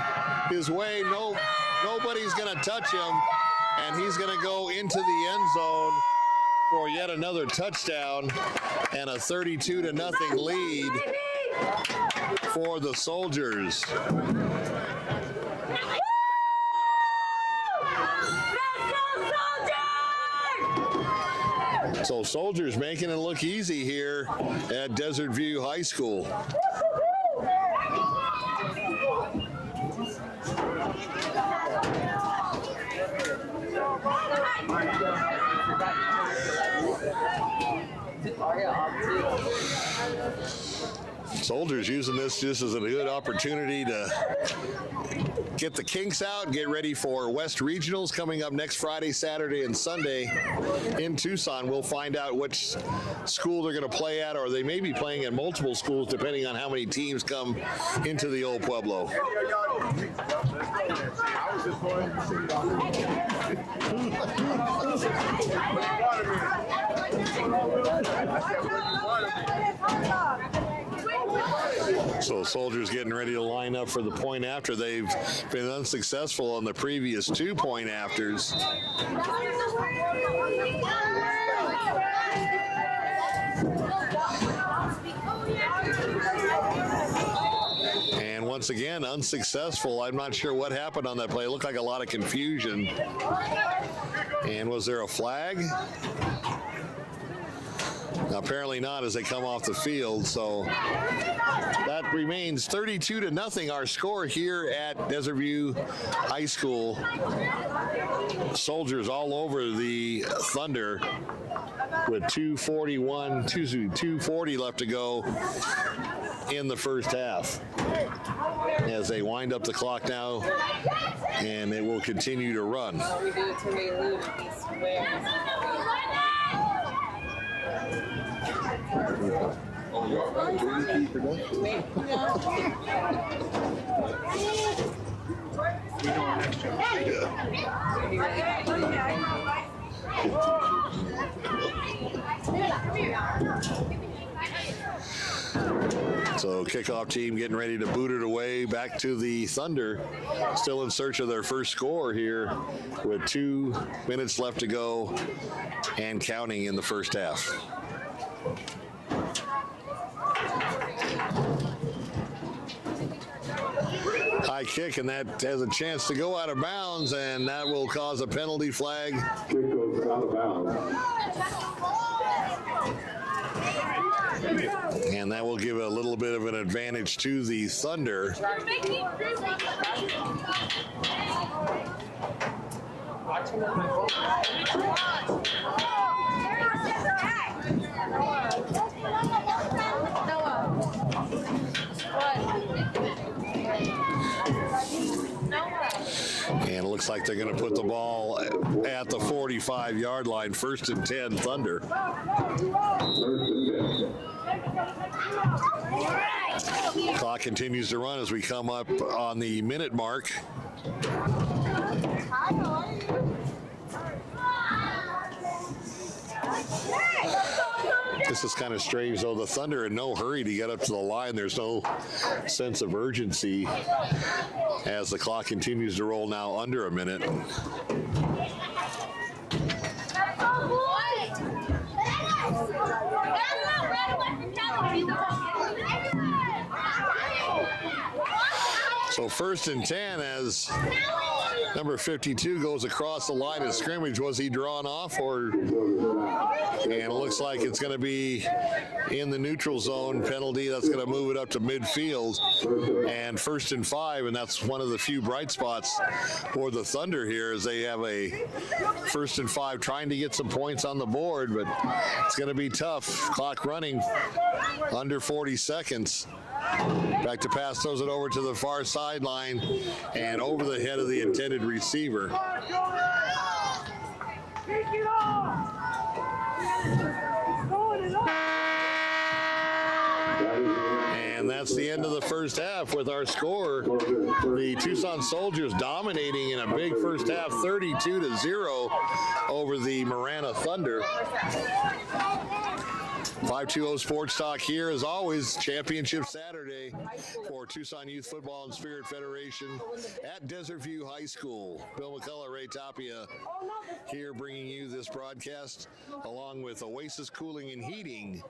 his way. Nobody's going to touch him, and he's going to go into the end zone for yet another touchdown and a 32-0 lead for the Soldiers. So Soldiers making it look easy here at Desert View High School. Soldiers using this just as a good opportunity to get the kinks out, get ready for West Regionals coming up next Friday, Saturday, and Sunday in Tucson. We'll find out which school they're going to play at, or they may be playing at multiple schools depending on how many teams come into the old Pueblo. So Soldiers getting ready to line up for the point after. They've been unsuccessful on the previous 2 point afters. And once again, unsuccessful. I'm not sure what happened on that play. It looked like a lot of confusion. And was there a flag? Apparently not, as they come off the field. So that remains 32-0 our score here at Desert View High School. Soldiers all over the Thunder with 2:40 left to go in the first half, as they wind up the clock now, and it will continue to run. So kickoff team getting ready to boot it away back to the Thunder, still in search of their first score here with 2 minutes left to go and counting in the first half. High kick, and that has a chance to go out of bounds, and that will cause a penalty flag. Kick goes out of bounds. And that will give a little bit of an advantage to the Thunder. And it looks like they're going to put the ball at the 45-yard line. 1st and 10, Thunder. Clock continues to run as we come up on the minute mark. This is kind of strange, though. The Thunder in no hurry to get up to the line. There's no sense of urgency as the clock continues to roll now under a minute. So 1st and 10 as Number 52 goes across the line of scrimmage. Was he drawn off, or? And it looks like it's going to be in the neutral zone penalty. That's going to move it up to midfield and 1st and 5. And that's one of the few bright spots for the Thunder here, as they have a 1st and 5 trying to get some points on the board, but it's going to be tough. Clock running under 40 seconds. Back to pass, throws it over to the far sideline and over the head of the intended receiver. And that's the end of the first half with our score. The Tucson Soldiers dominating in a big first half, 32-0 over the Marana Thunder. 520 Sports Talk here, as always, Championship Saturday for Tucson Youth Football and Spirit Federation at Desert View High School. Bill McCullough, Ray Tapia here bringing you this broadcast, along with Oasis Cooling and Heating.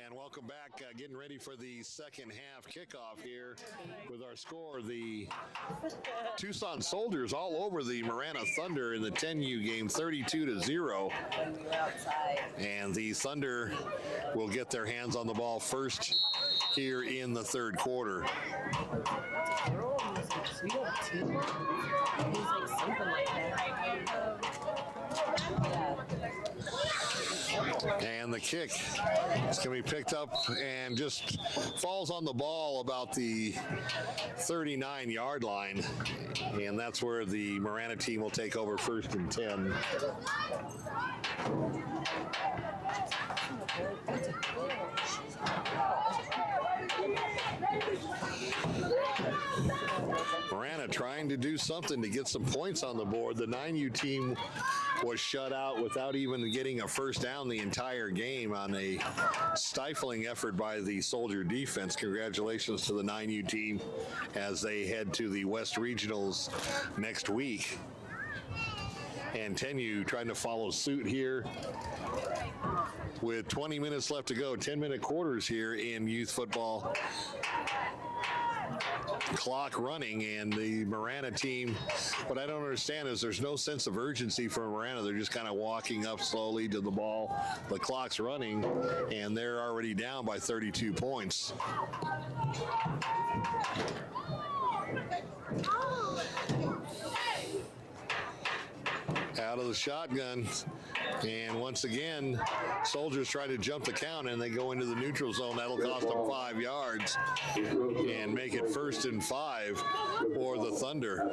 And welcome back, getting ready for the second half kickoff here with our score. The Tucson Soldiers all over the Marana Thunder in the 10U game, 32-0. And the Thunder will get their hands on the ball first here in the third quarter. And the kick is going to be picked up and just falls on the ball about the 39-yard line. And that's where the Marana team will take over 1st and 10. Marana trying to do something to get some points on the board. The 9U team was shut out without even getting a first down the entire game on a stifling effort by the Soldier defense. Congratulations to the 9U team as they head to the West Regionals next week. And 10U trying to follow suit here with 20 minutes left to go. 10-minute quarters here in youth football. Clock running, and the Marana team, what I don't understand is there's no sense of urgency for Marana. They're just kind of walking up slowly to the ball. The clock's running, and they're already down by 32 points. Out of the shotgun. And once again, Soldiers try to jump the count, and they go into the neutral zone. That'll cost them 5 yards and make it 1st and 5 for the Thunder.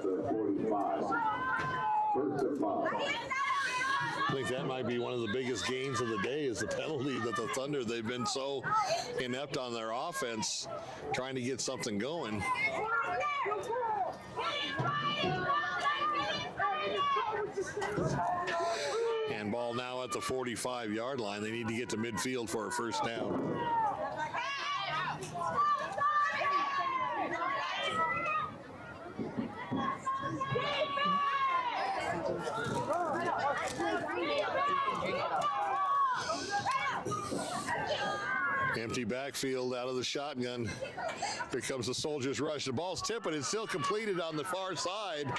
I think that might be one of the biggest gains of the day is the penalty that the Thunder, they've been so inept on their offense, trying to get something going. And ball now at the 45-yard line. They need to get to midfield for a first down. Empty backfield out of the shotgun. Here comes the Soldiers rush. The ball's tipped, but it's still completed on the far side.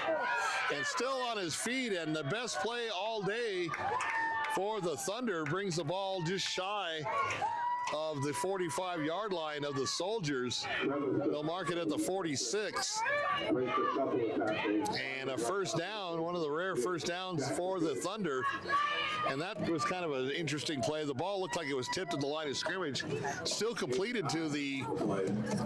And still on his feet, and the best play all day for the Thunder brings the ball just shy of the 45-yard line of the Soldiers. They'll mark it at the 46. And a first down, one of the rare first downs for the Thunder. And that was kind of an interesting play. The ball looked like it was tipped at the line of scrimmage. Still completed to the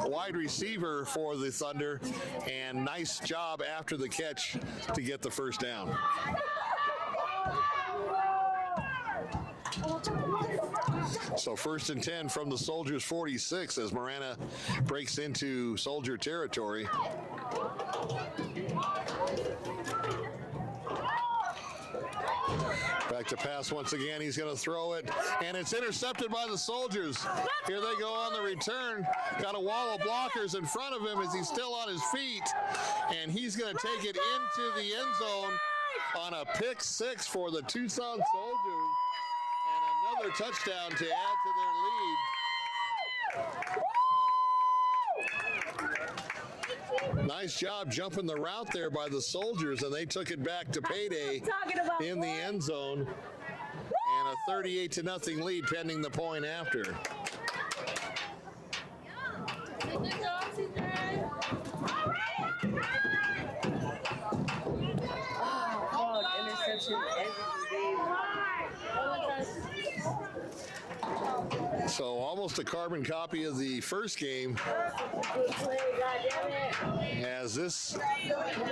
wide receiver for the Thunder. And nice job after the catch to get the first down. So 1st and 10 from the Soldiers 46 as Marana breaks into Soldier territory. Back to pass once again. He's going to throw it, and it's intercepted by the Soldiers. Here they go on the return. Got a wall of blockers in front of him as he's still on his feet, and he's going to take it into the end zone on a pick 6 for the Tucson Soldiers. Another touchdown to add to their lead. Nice job jumping the route there by the Soldiers, and they took it back to payday in the end zone. And a 38-0 lead pending the point after. Interception So almost a carbon copy of the first game, as this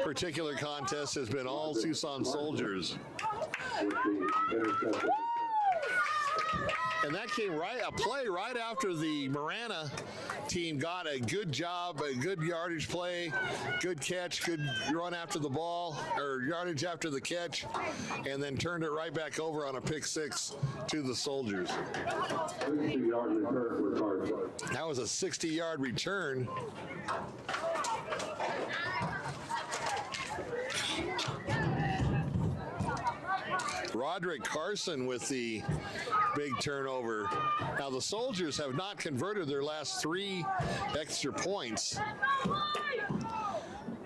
particular contest has been all Tucson Soldiers. And that came a play right after the Marana team got a good job, a good yardage play, good catch, good run after the ball, or yardage after the catch, and then turned it right back over on a pick 6 to the Soldiers. 60-yard return for Carson. That was a 60-yard return. Roderick Carson with the big turnover. Now the Soldiers have not converted their last 3 extra points,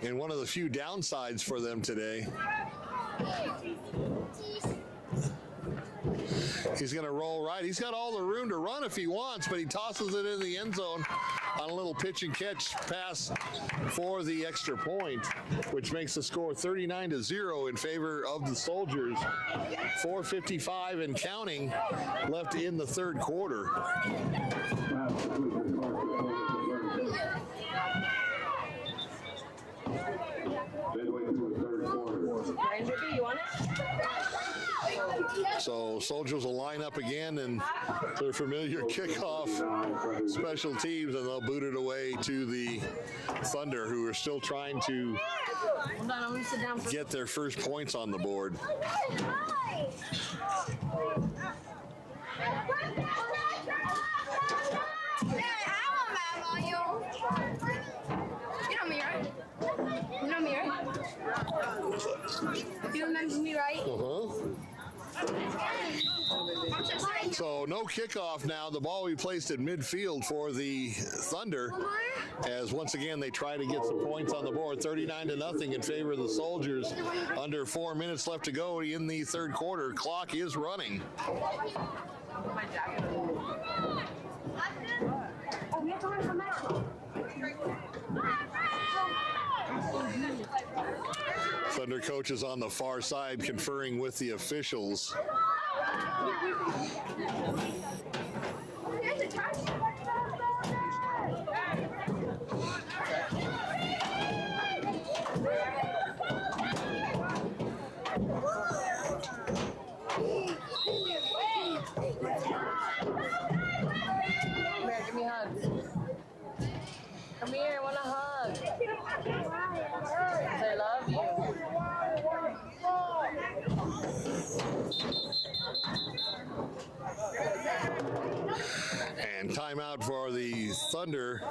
and one of the few downsides for them today. He's going to roll right. He's got all the room to run if he wants, but he tosses it in the end zone on a little pitch and catch pass for the extra point, which makes the score 39-0 in favor of the Soldiers. 4:55 and counting left in the third quarter. Midway through the third quarter. You want it? So Soldiers will line up again and their familiar kickoff special teams, and they'll boot it away to the Thunder, who are still trying to get their first points on the board. You remember me, right? So no kickoff now. The ball will be placed at midfield for the Thunder, as once again they try to get some points on the board. 39-0 in favor of the Soldiers. Under 4 minutes left to go in the third quarter. Clock is running. Thunder coaches on the far side conferring with the officials. Give me a hug. Come here, I want a hug. I love you. And timeout for the Thunder.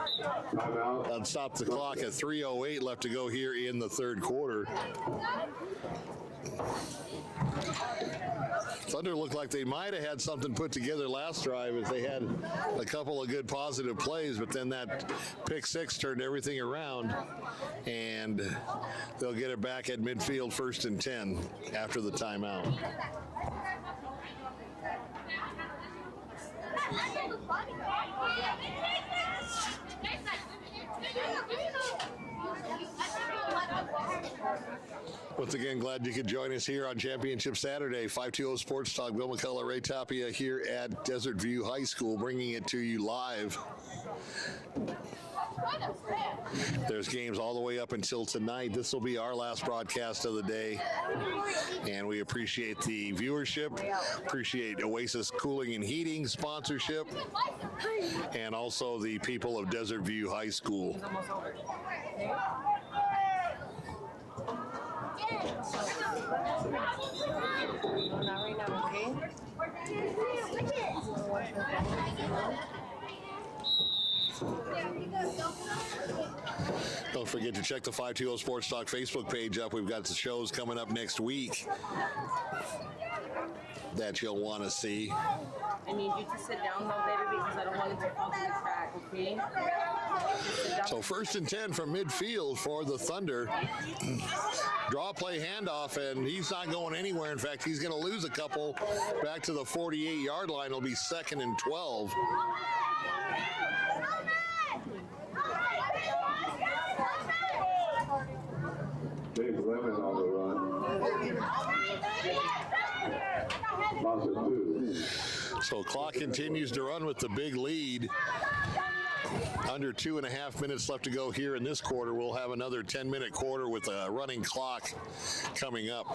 That stops the clock at 3:08 left to go here in the third quarter. Thunder looked like they might have had something put together last drive, as they had a couple of good positive plays, but then that pick six turned everything around, and they'll get it back at midfield, 1st and 10 after the timeout. Once again, glad you could join us here on Championship Saturday. 520 Sports Talk. Bill McCullough, Ray Tapia here at Desert View High School, bringing it to you live. There's games all the way up until tonight. This will be our last broadcast of the day, and we appreciate the viewership, appreciate Oasis Cooling and Heating sponsorship, and also the people of Desert View High School. Not right now, okay? Don't forget to check the 520 Sports Talk Facebook page up. We've got the shows coming up next week that you'll want to see. I need you to sit down though, baby, because I don't want it to fall through the crack, okay? So 1st and 10 from midfield for the Thunder. Draw play handoff, and he's not going anywhere. In fact, he's going to lose a couple back to the 48-yard line. It'll be 2nd and 12. Dave Lemon on the run. Loss of 2. So clock continues to run with the big lead. Under 2.5 minutes left to go here in this quarter. We'll have another 10-minute quarter with a running clock coming up.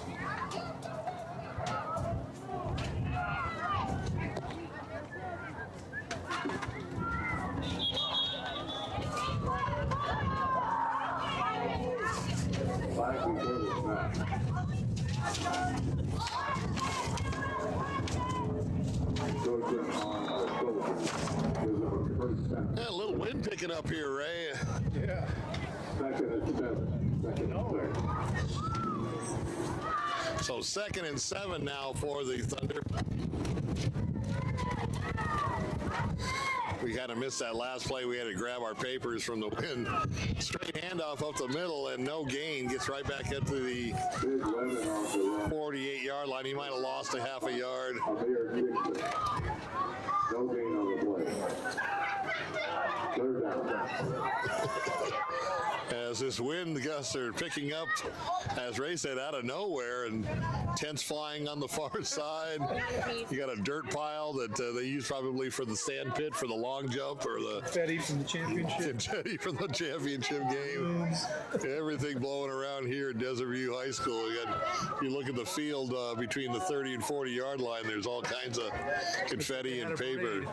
Yeah, a little wind picking up here, Ray. Yeah. 2nd and 7. 2nd and 6. So 2nd and 7 now for the Thunder. We kind of missed that last play. We had to grab our papers from the wind. Straight handoff up the middle and no gain. Gets right back up to the 48-yard line. He might have lost a half a yard. No gain on the play. 3rd down. As this wind gusts are picking up, as Ray said, out of nowhere, and tents flying on the far side. You got a dirt pile that they use probably for the sand pit for the long jump or the Confetti from the championship. confetti from the championship game. Everything blowing around here at Desert View High School. If you look at the field between the 30 and 40-yard line, there's all kinds of confetti and paper.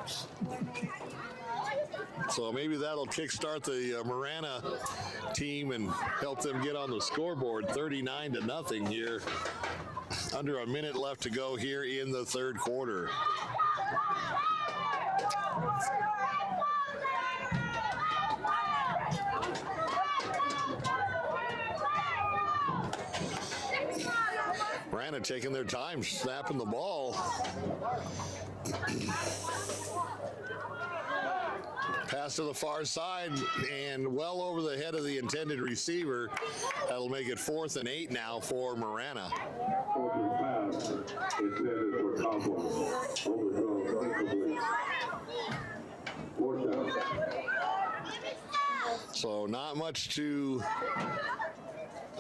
So maybe that'll kickstart the Marana team and help them get on the scoreboard. 39-0 here. Under a minute left to go here in the 3rd quarter. Marana taking their time snapping the ball. Pass to the far side and well over the head of the intended receiver. That'll make it 4th and 8 now for Marana. So not much to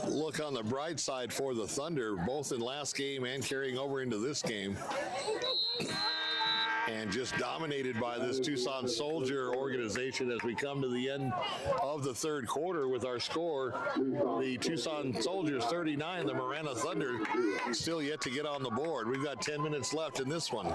look on the bright side for the Thunder, both in last game and carrying over into this game. And just dominated by this Tucson Soldier organization as we come to the end of the 3rd quarter with our score. The Tucson Soldiers 39, the Marana Thunder still yet to get on the board. We've got 10 minutes left in this one.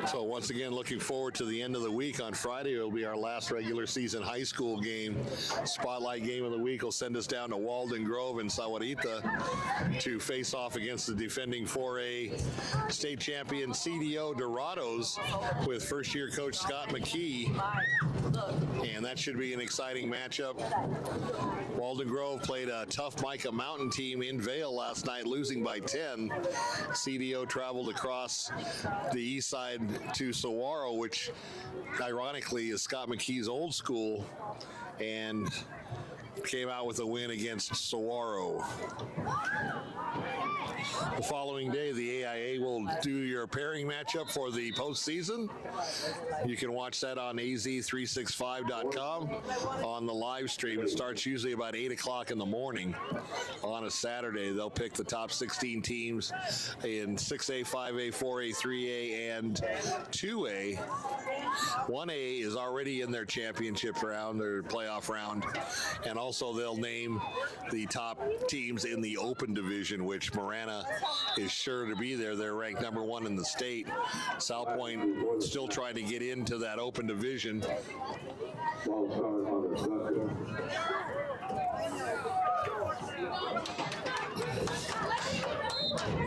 So once again, looking forward to the end of the week on Friday. It'll be our last regular season high school game. Spotlight game of the week will send us down to Walden Grove in Sahuarita to face off against the defending 4A state champion CDO Dorados with first-year coach Scott McKee. And that should be an exciting matchup. Walden Grove played a tough Micah Mountain team in Vail last night, losing by 10. CDO traveled across the east side to Saguaro, which ironically is Scott McKee's old school, and came out with a win against Saguaro. The following day, the AIA will do your pairing matchup for the postseason. You can watch that on az365.com on the live stream. It starts usually about 8 o'clock in the morning on a Saturday. They'll pick the top 16 teams in 6A, 5A, 4A, 3A, and 2A. 1A is already in their championship round, their playoff round, and also they'll name the top teams in the open division, which Marana is sure to be there. They're ranked number 1 in the state. South Point still trying to get into that open division.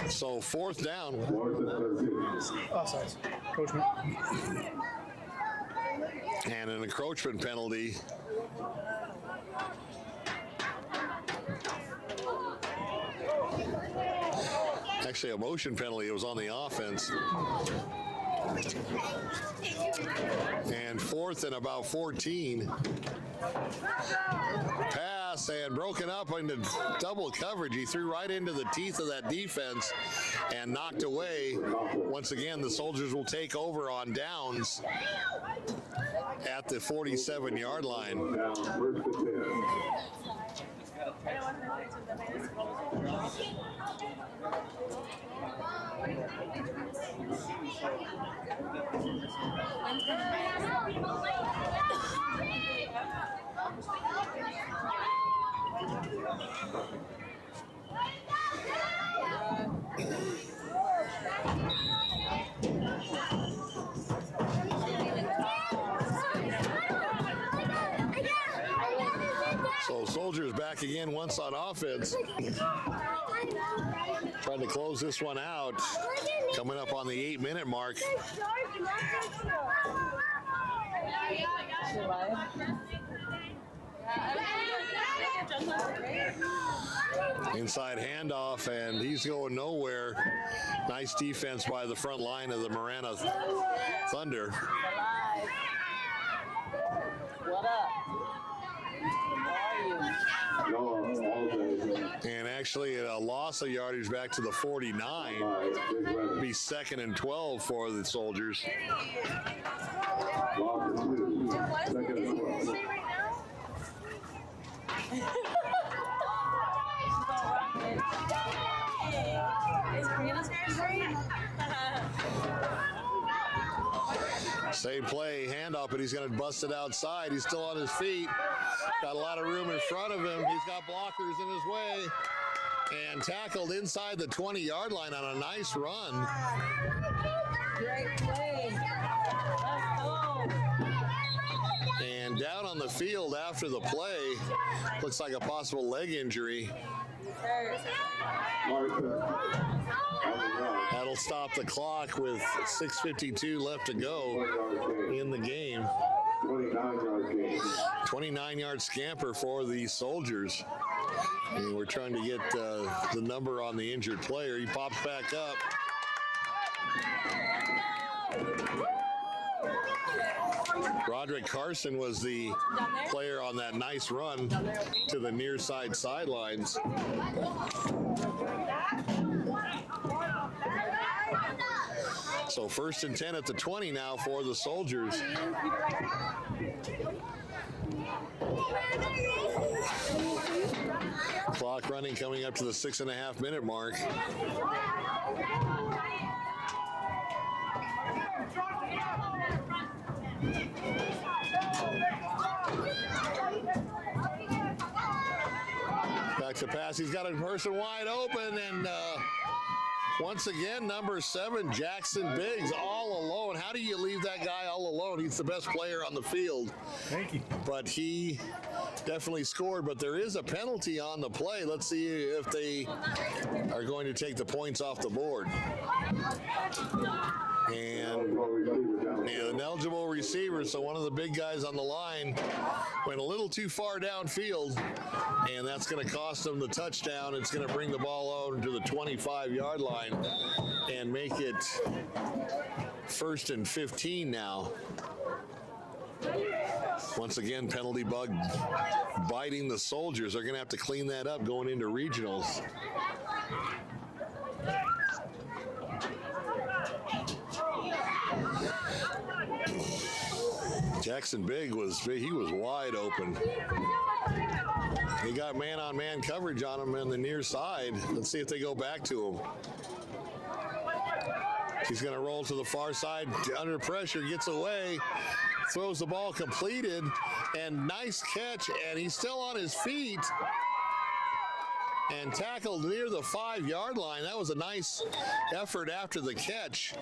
So 4th down. Offsides. Coachman. And an encroachment penalty. Actually, a motion penalty. It was on the offense. And 4th and about 14. Pass and broken up into double coverage. He threw right into the teeth of that defense and knocked away. Once again, the Soldiers will take over on downs at the 47-yard line. So Soldiers back again once on offense. Trying to close this one out. Coming up on the 8-minute mark. Inside handoff, and he's going nowhere. Nice defense by the front line of the Marana Thunder. What up? How are you? And actually a loss of yardage back to the 49. Be 2nd and 12 for the Soldiers. Same play, handoff, but he's going to bust it outside. He's still on his feet. Got a lot of room in front of him. He's got blockers in his way. And tackled inside the 20-yard line on a nice run. Great play. Let's go. And down on the field after the play, looks like a possible leg injury. That'll stop the clock with 6:52 left to go in the game. 29-yard scamper for the Soldiers. And we're trying to get the number on the injured player. He pops back up. Roderick Carson was the player on that nice run to the near side sidelines. So 1st and 10 at the 20 now for the Soldiers. Clock running, coming up to the 6.5-minute mark. Back to pass. He's got a person wide open, and once again, number 7, Jackson Biggs, all alone. How do you leave that guy all alone? He's the best player on the field. Thank you. But he definitely scored, but there is a penalty on the play. Let's see if they are going to take the points off the board. And an eligible receiver, so one of the big guys on the line went a little too far downfield, and that's going to cost them the touchdown. It's going to bring the ball over to the 25-yard line and make it 1st and 15 now. Once again, penalty bug biting the Soldiers. They're going to have to clean that up going into regionals. Jackson Big was wide open. He got man-on-man coverage on him on the near side. Let's see if they go back to him. He's going to roll to the far side under pressure, gets away, throws the ball completed, and nice catch, and he's still on his feet and tackled near the 5-yard line. That was a nice effort after the catch.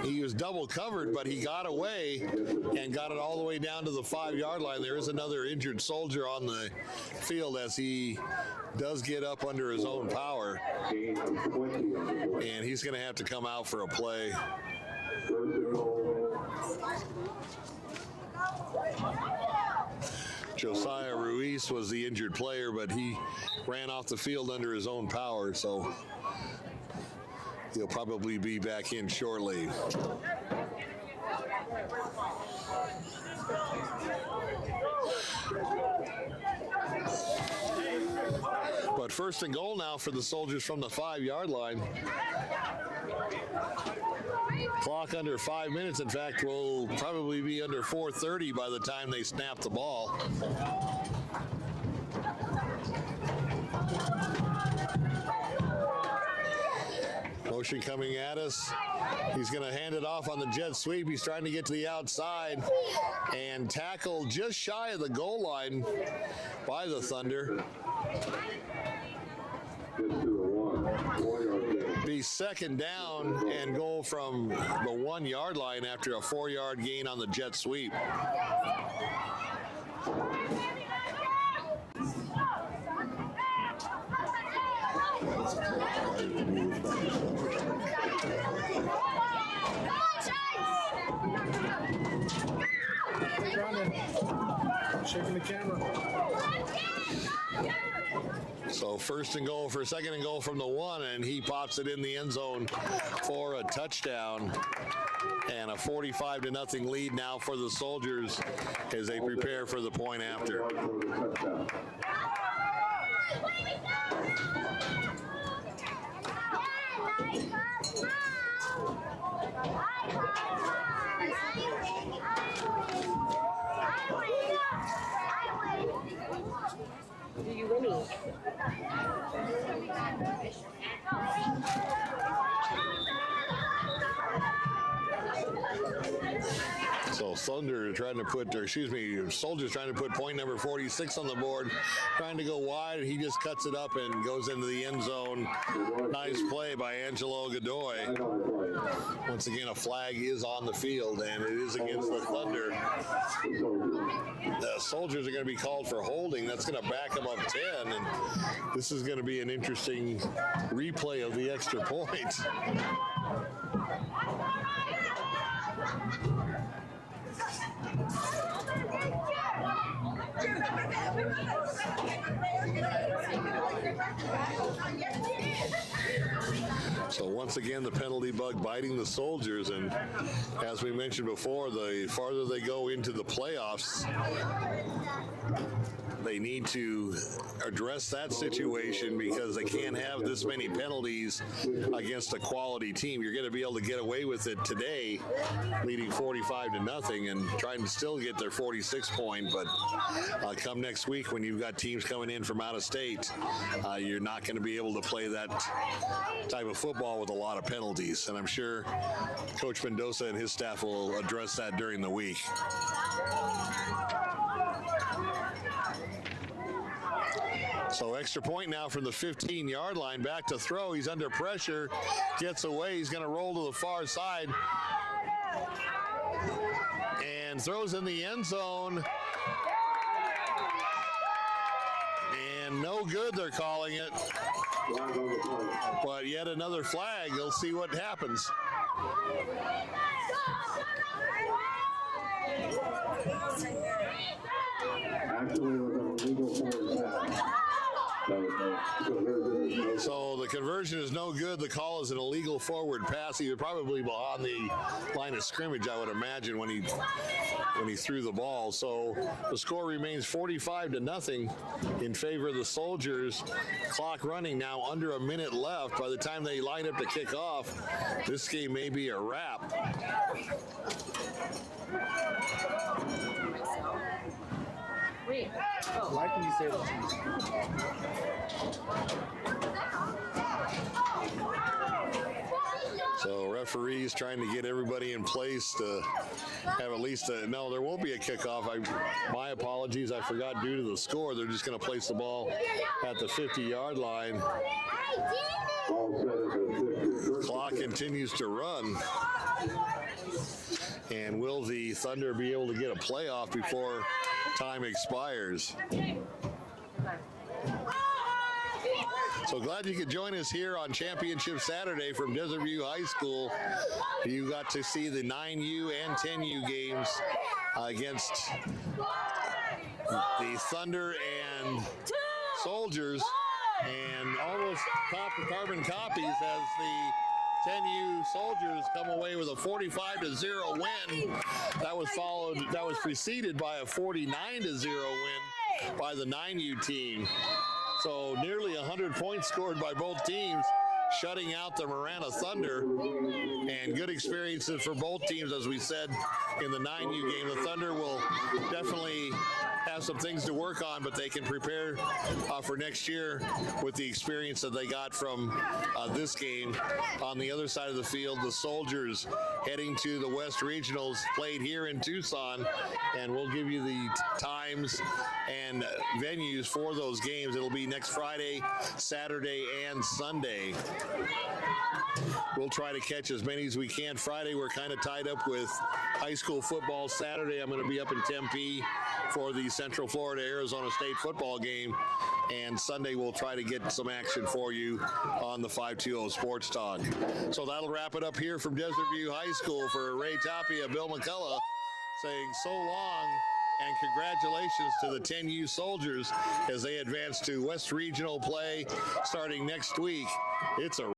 He was double covered, but he got away and got it all the way down to the 5-yard line. There is another injured Soldier on the field as he does get up under his own power. And he's going to have to come out for a play. Josiah Ruiz was the injured player, but he ran off the field under his own power, so he'll probably be back in shortly. But 1st and goal now for the Soldiers from the 5-yard line. Clock under 5 minutes. In fact, will probably be under 4:30 by the time they snap the ball. Motion coming at us. He's going to hand it off on the jet sweep. He's trying to get to the outside and tackle just shy of the goal line by the Thunder. Be 2nd down and go from the 1-yard line after a 4-yard gain on the jet sweep. Brandon, shaking the camera. So first and goal for second and goal from the 1, and he pops it in the end zone for a touchdown. And a 45-0 lead now for the Soldiers as they prepare for the point after. Do you winning? So Thunder trying to put, or excuse me, Soldiers trying to put point number 46 on the board, trying to go wide. He just cuts it up and goes into the end zone. Nice play by Angelo Godoy. Once again, a flag is on the field, and it is against the Thunder. The Soldiers are going to be called for holding. That's going to back them up 10, and this is going to be an interesting replay of the extra point. So once again, the penalty bug biting the Soldiers, and as we mentioned before, the farther they go into the playoffs, they need to address that situation because they can't have this many penalties against a quality team. You're going to be able to get away with it today, leading 45-0 and trying to still get their 46 point. But come next week when you've got teams coming in from out of state, you're not going to be able to play that type of football with a lot of penalties. And I'm sure Coach Mendoza and his staff will address that during the week. So extra point now from the 15-yard line, back to throw. He's under pressure, gets away. He's going to roll to the far side and throws in the end zone. And no good, they're calling it. But yet another flag. They'll see what happens. Actually, it was an illegal forward pass. So the conversion is no good. The call is an illegal forward pass. He was probably on the line of scrimmage, I would imagine, when he threw the ball. So the score remains 45-0 in favor of the Soldiers. Clock running now, under a minute left. By the time they line up to kick off, this game may be a wrap. Wait. Oh. Why can you say that? So referees trying to get everybody in place to have at least no, there won't be a kickoff. My apologies. I forgot due to the score. They're just going to place the ball at the 50-yard line. Clock continues to run. And will the Thunder be able to get a playoff before time expires? So glad you could join us here on Championship Saturday from Desert View High School. You got to see the 9U and 10U games against the Thunder and Soldiers, and almost carbon copies as the 10U Soldiers come away with a 45-0 win. That was preceded by a 49-0 win by the 9U team. So nearly 100 points scored by both teams, shutting out the Marana Thunder, and good experiences for both teams. As we said in the 9U game, the Thunder will definitely have some things to work on, but they can prepare for next year with the experience that they got from this game. On the other side of the field, the Soldiers heading to the West Regionals, played here in Tucson, and we'll give you the times and venues for those games. It'll be next Friday, Saturday, and Sunday. We'll try to catch as many as we can. Friday, we're kind of tied up with high school football. Saturday, I'm going to be up in Tempe for the Central Florida Arizona State football game. and Sunday we'll try to get some action for you on the 520 Sports Talk. So that'll wrap it up here from Desert View High School. For Ray Tapia, Bill McCullough saying so long and congratulations to the 10U Soldiers as they advance to West Regional play starting next week. It's a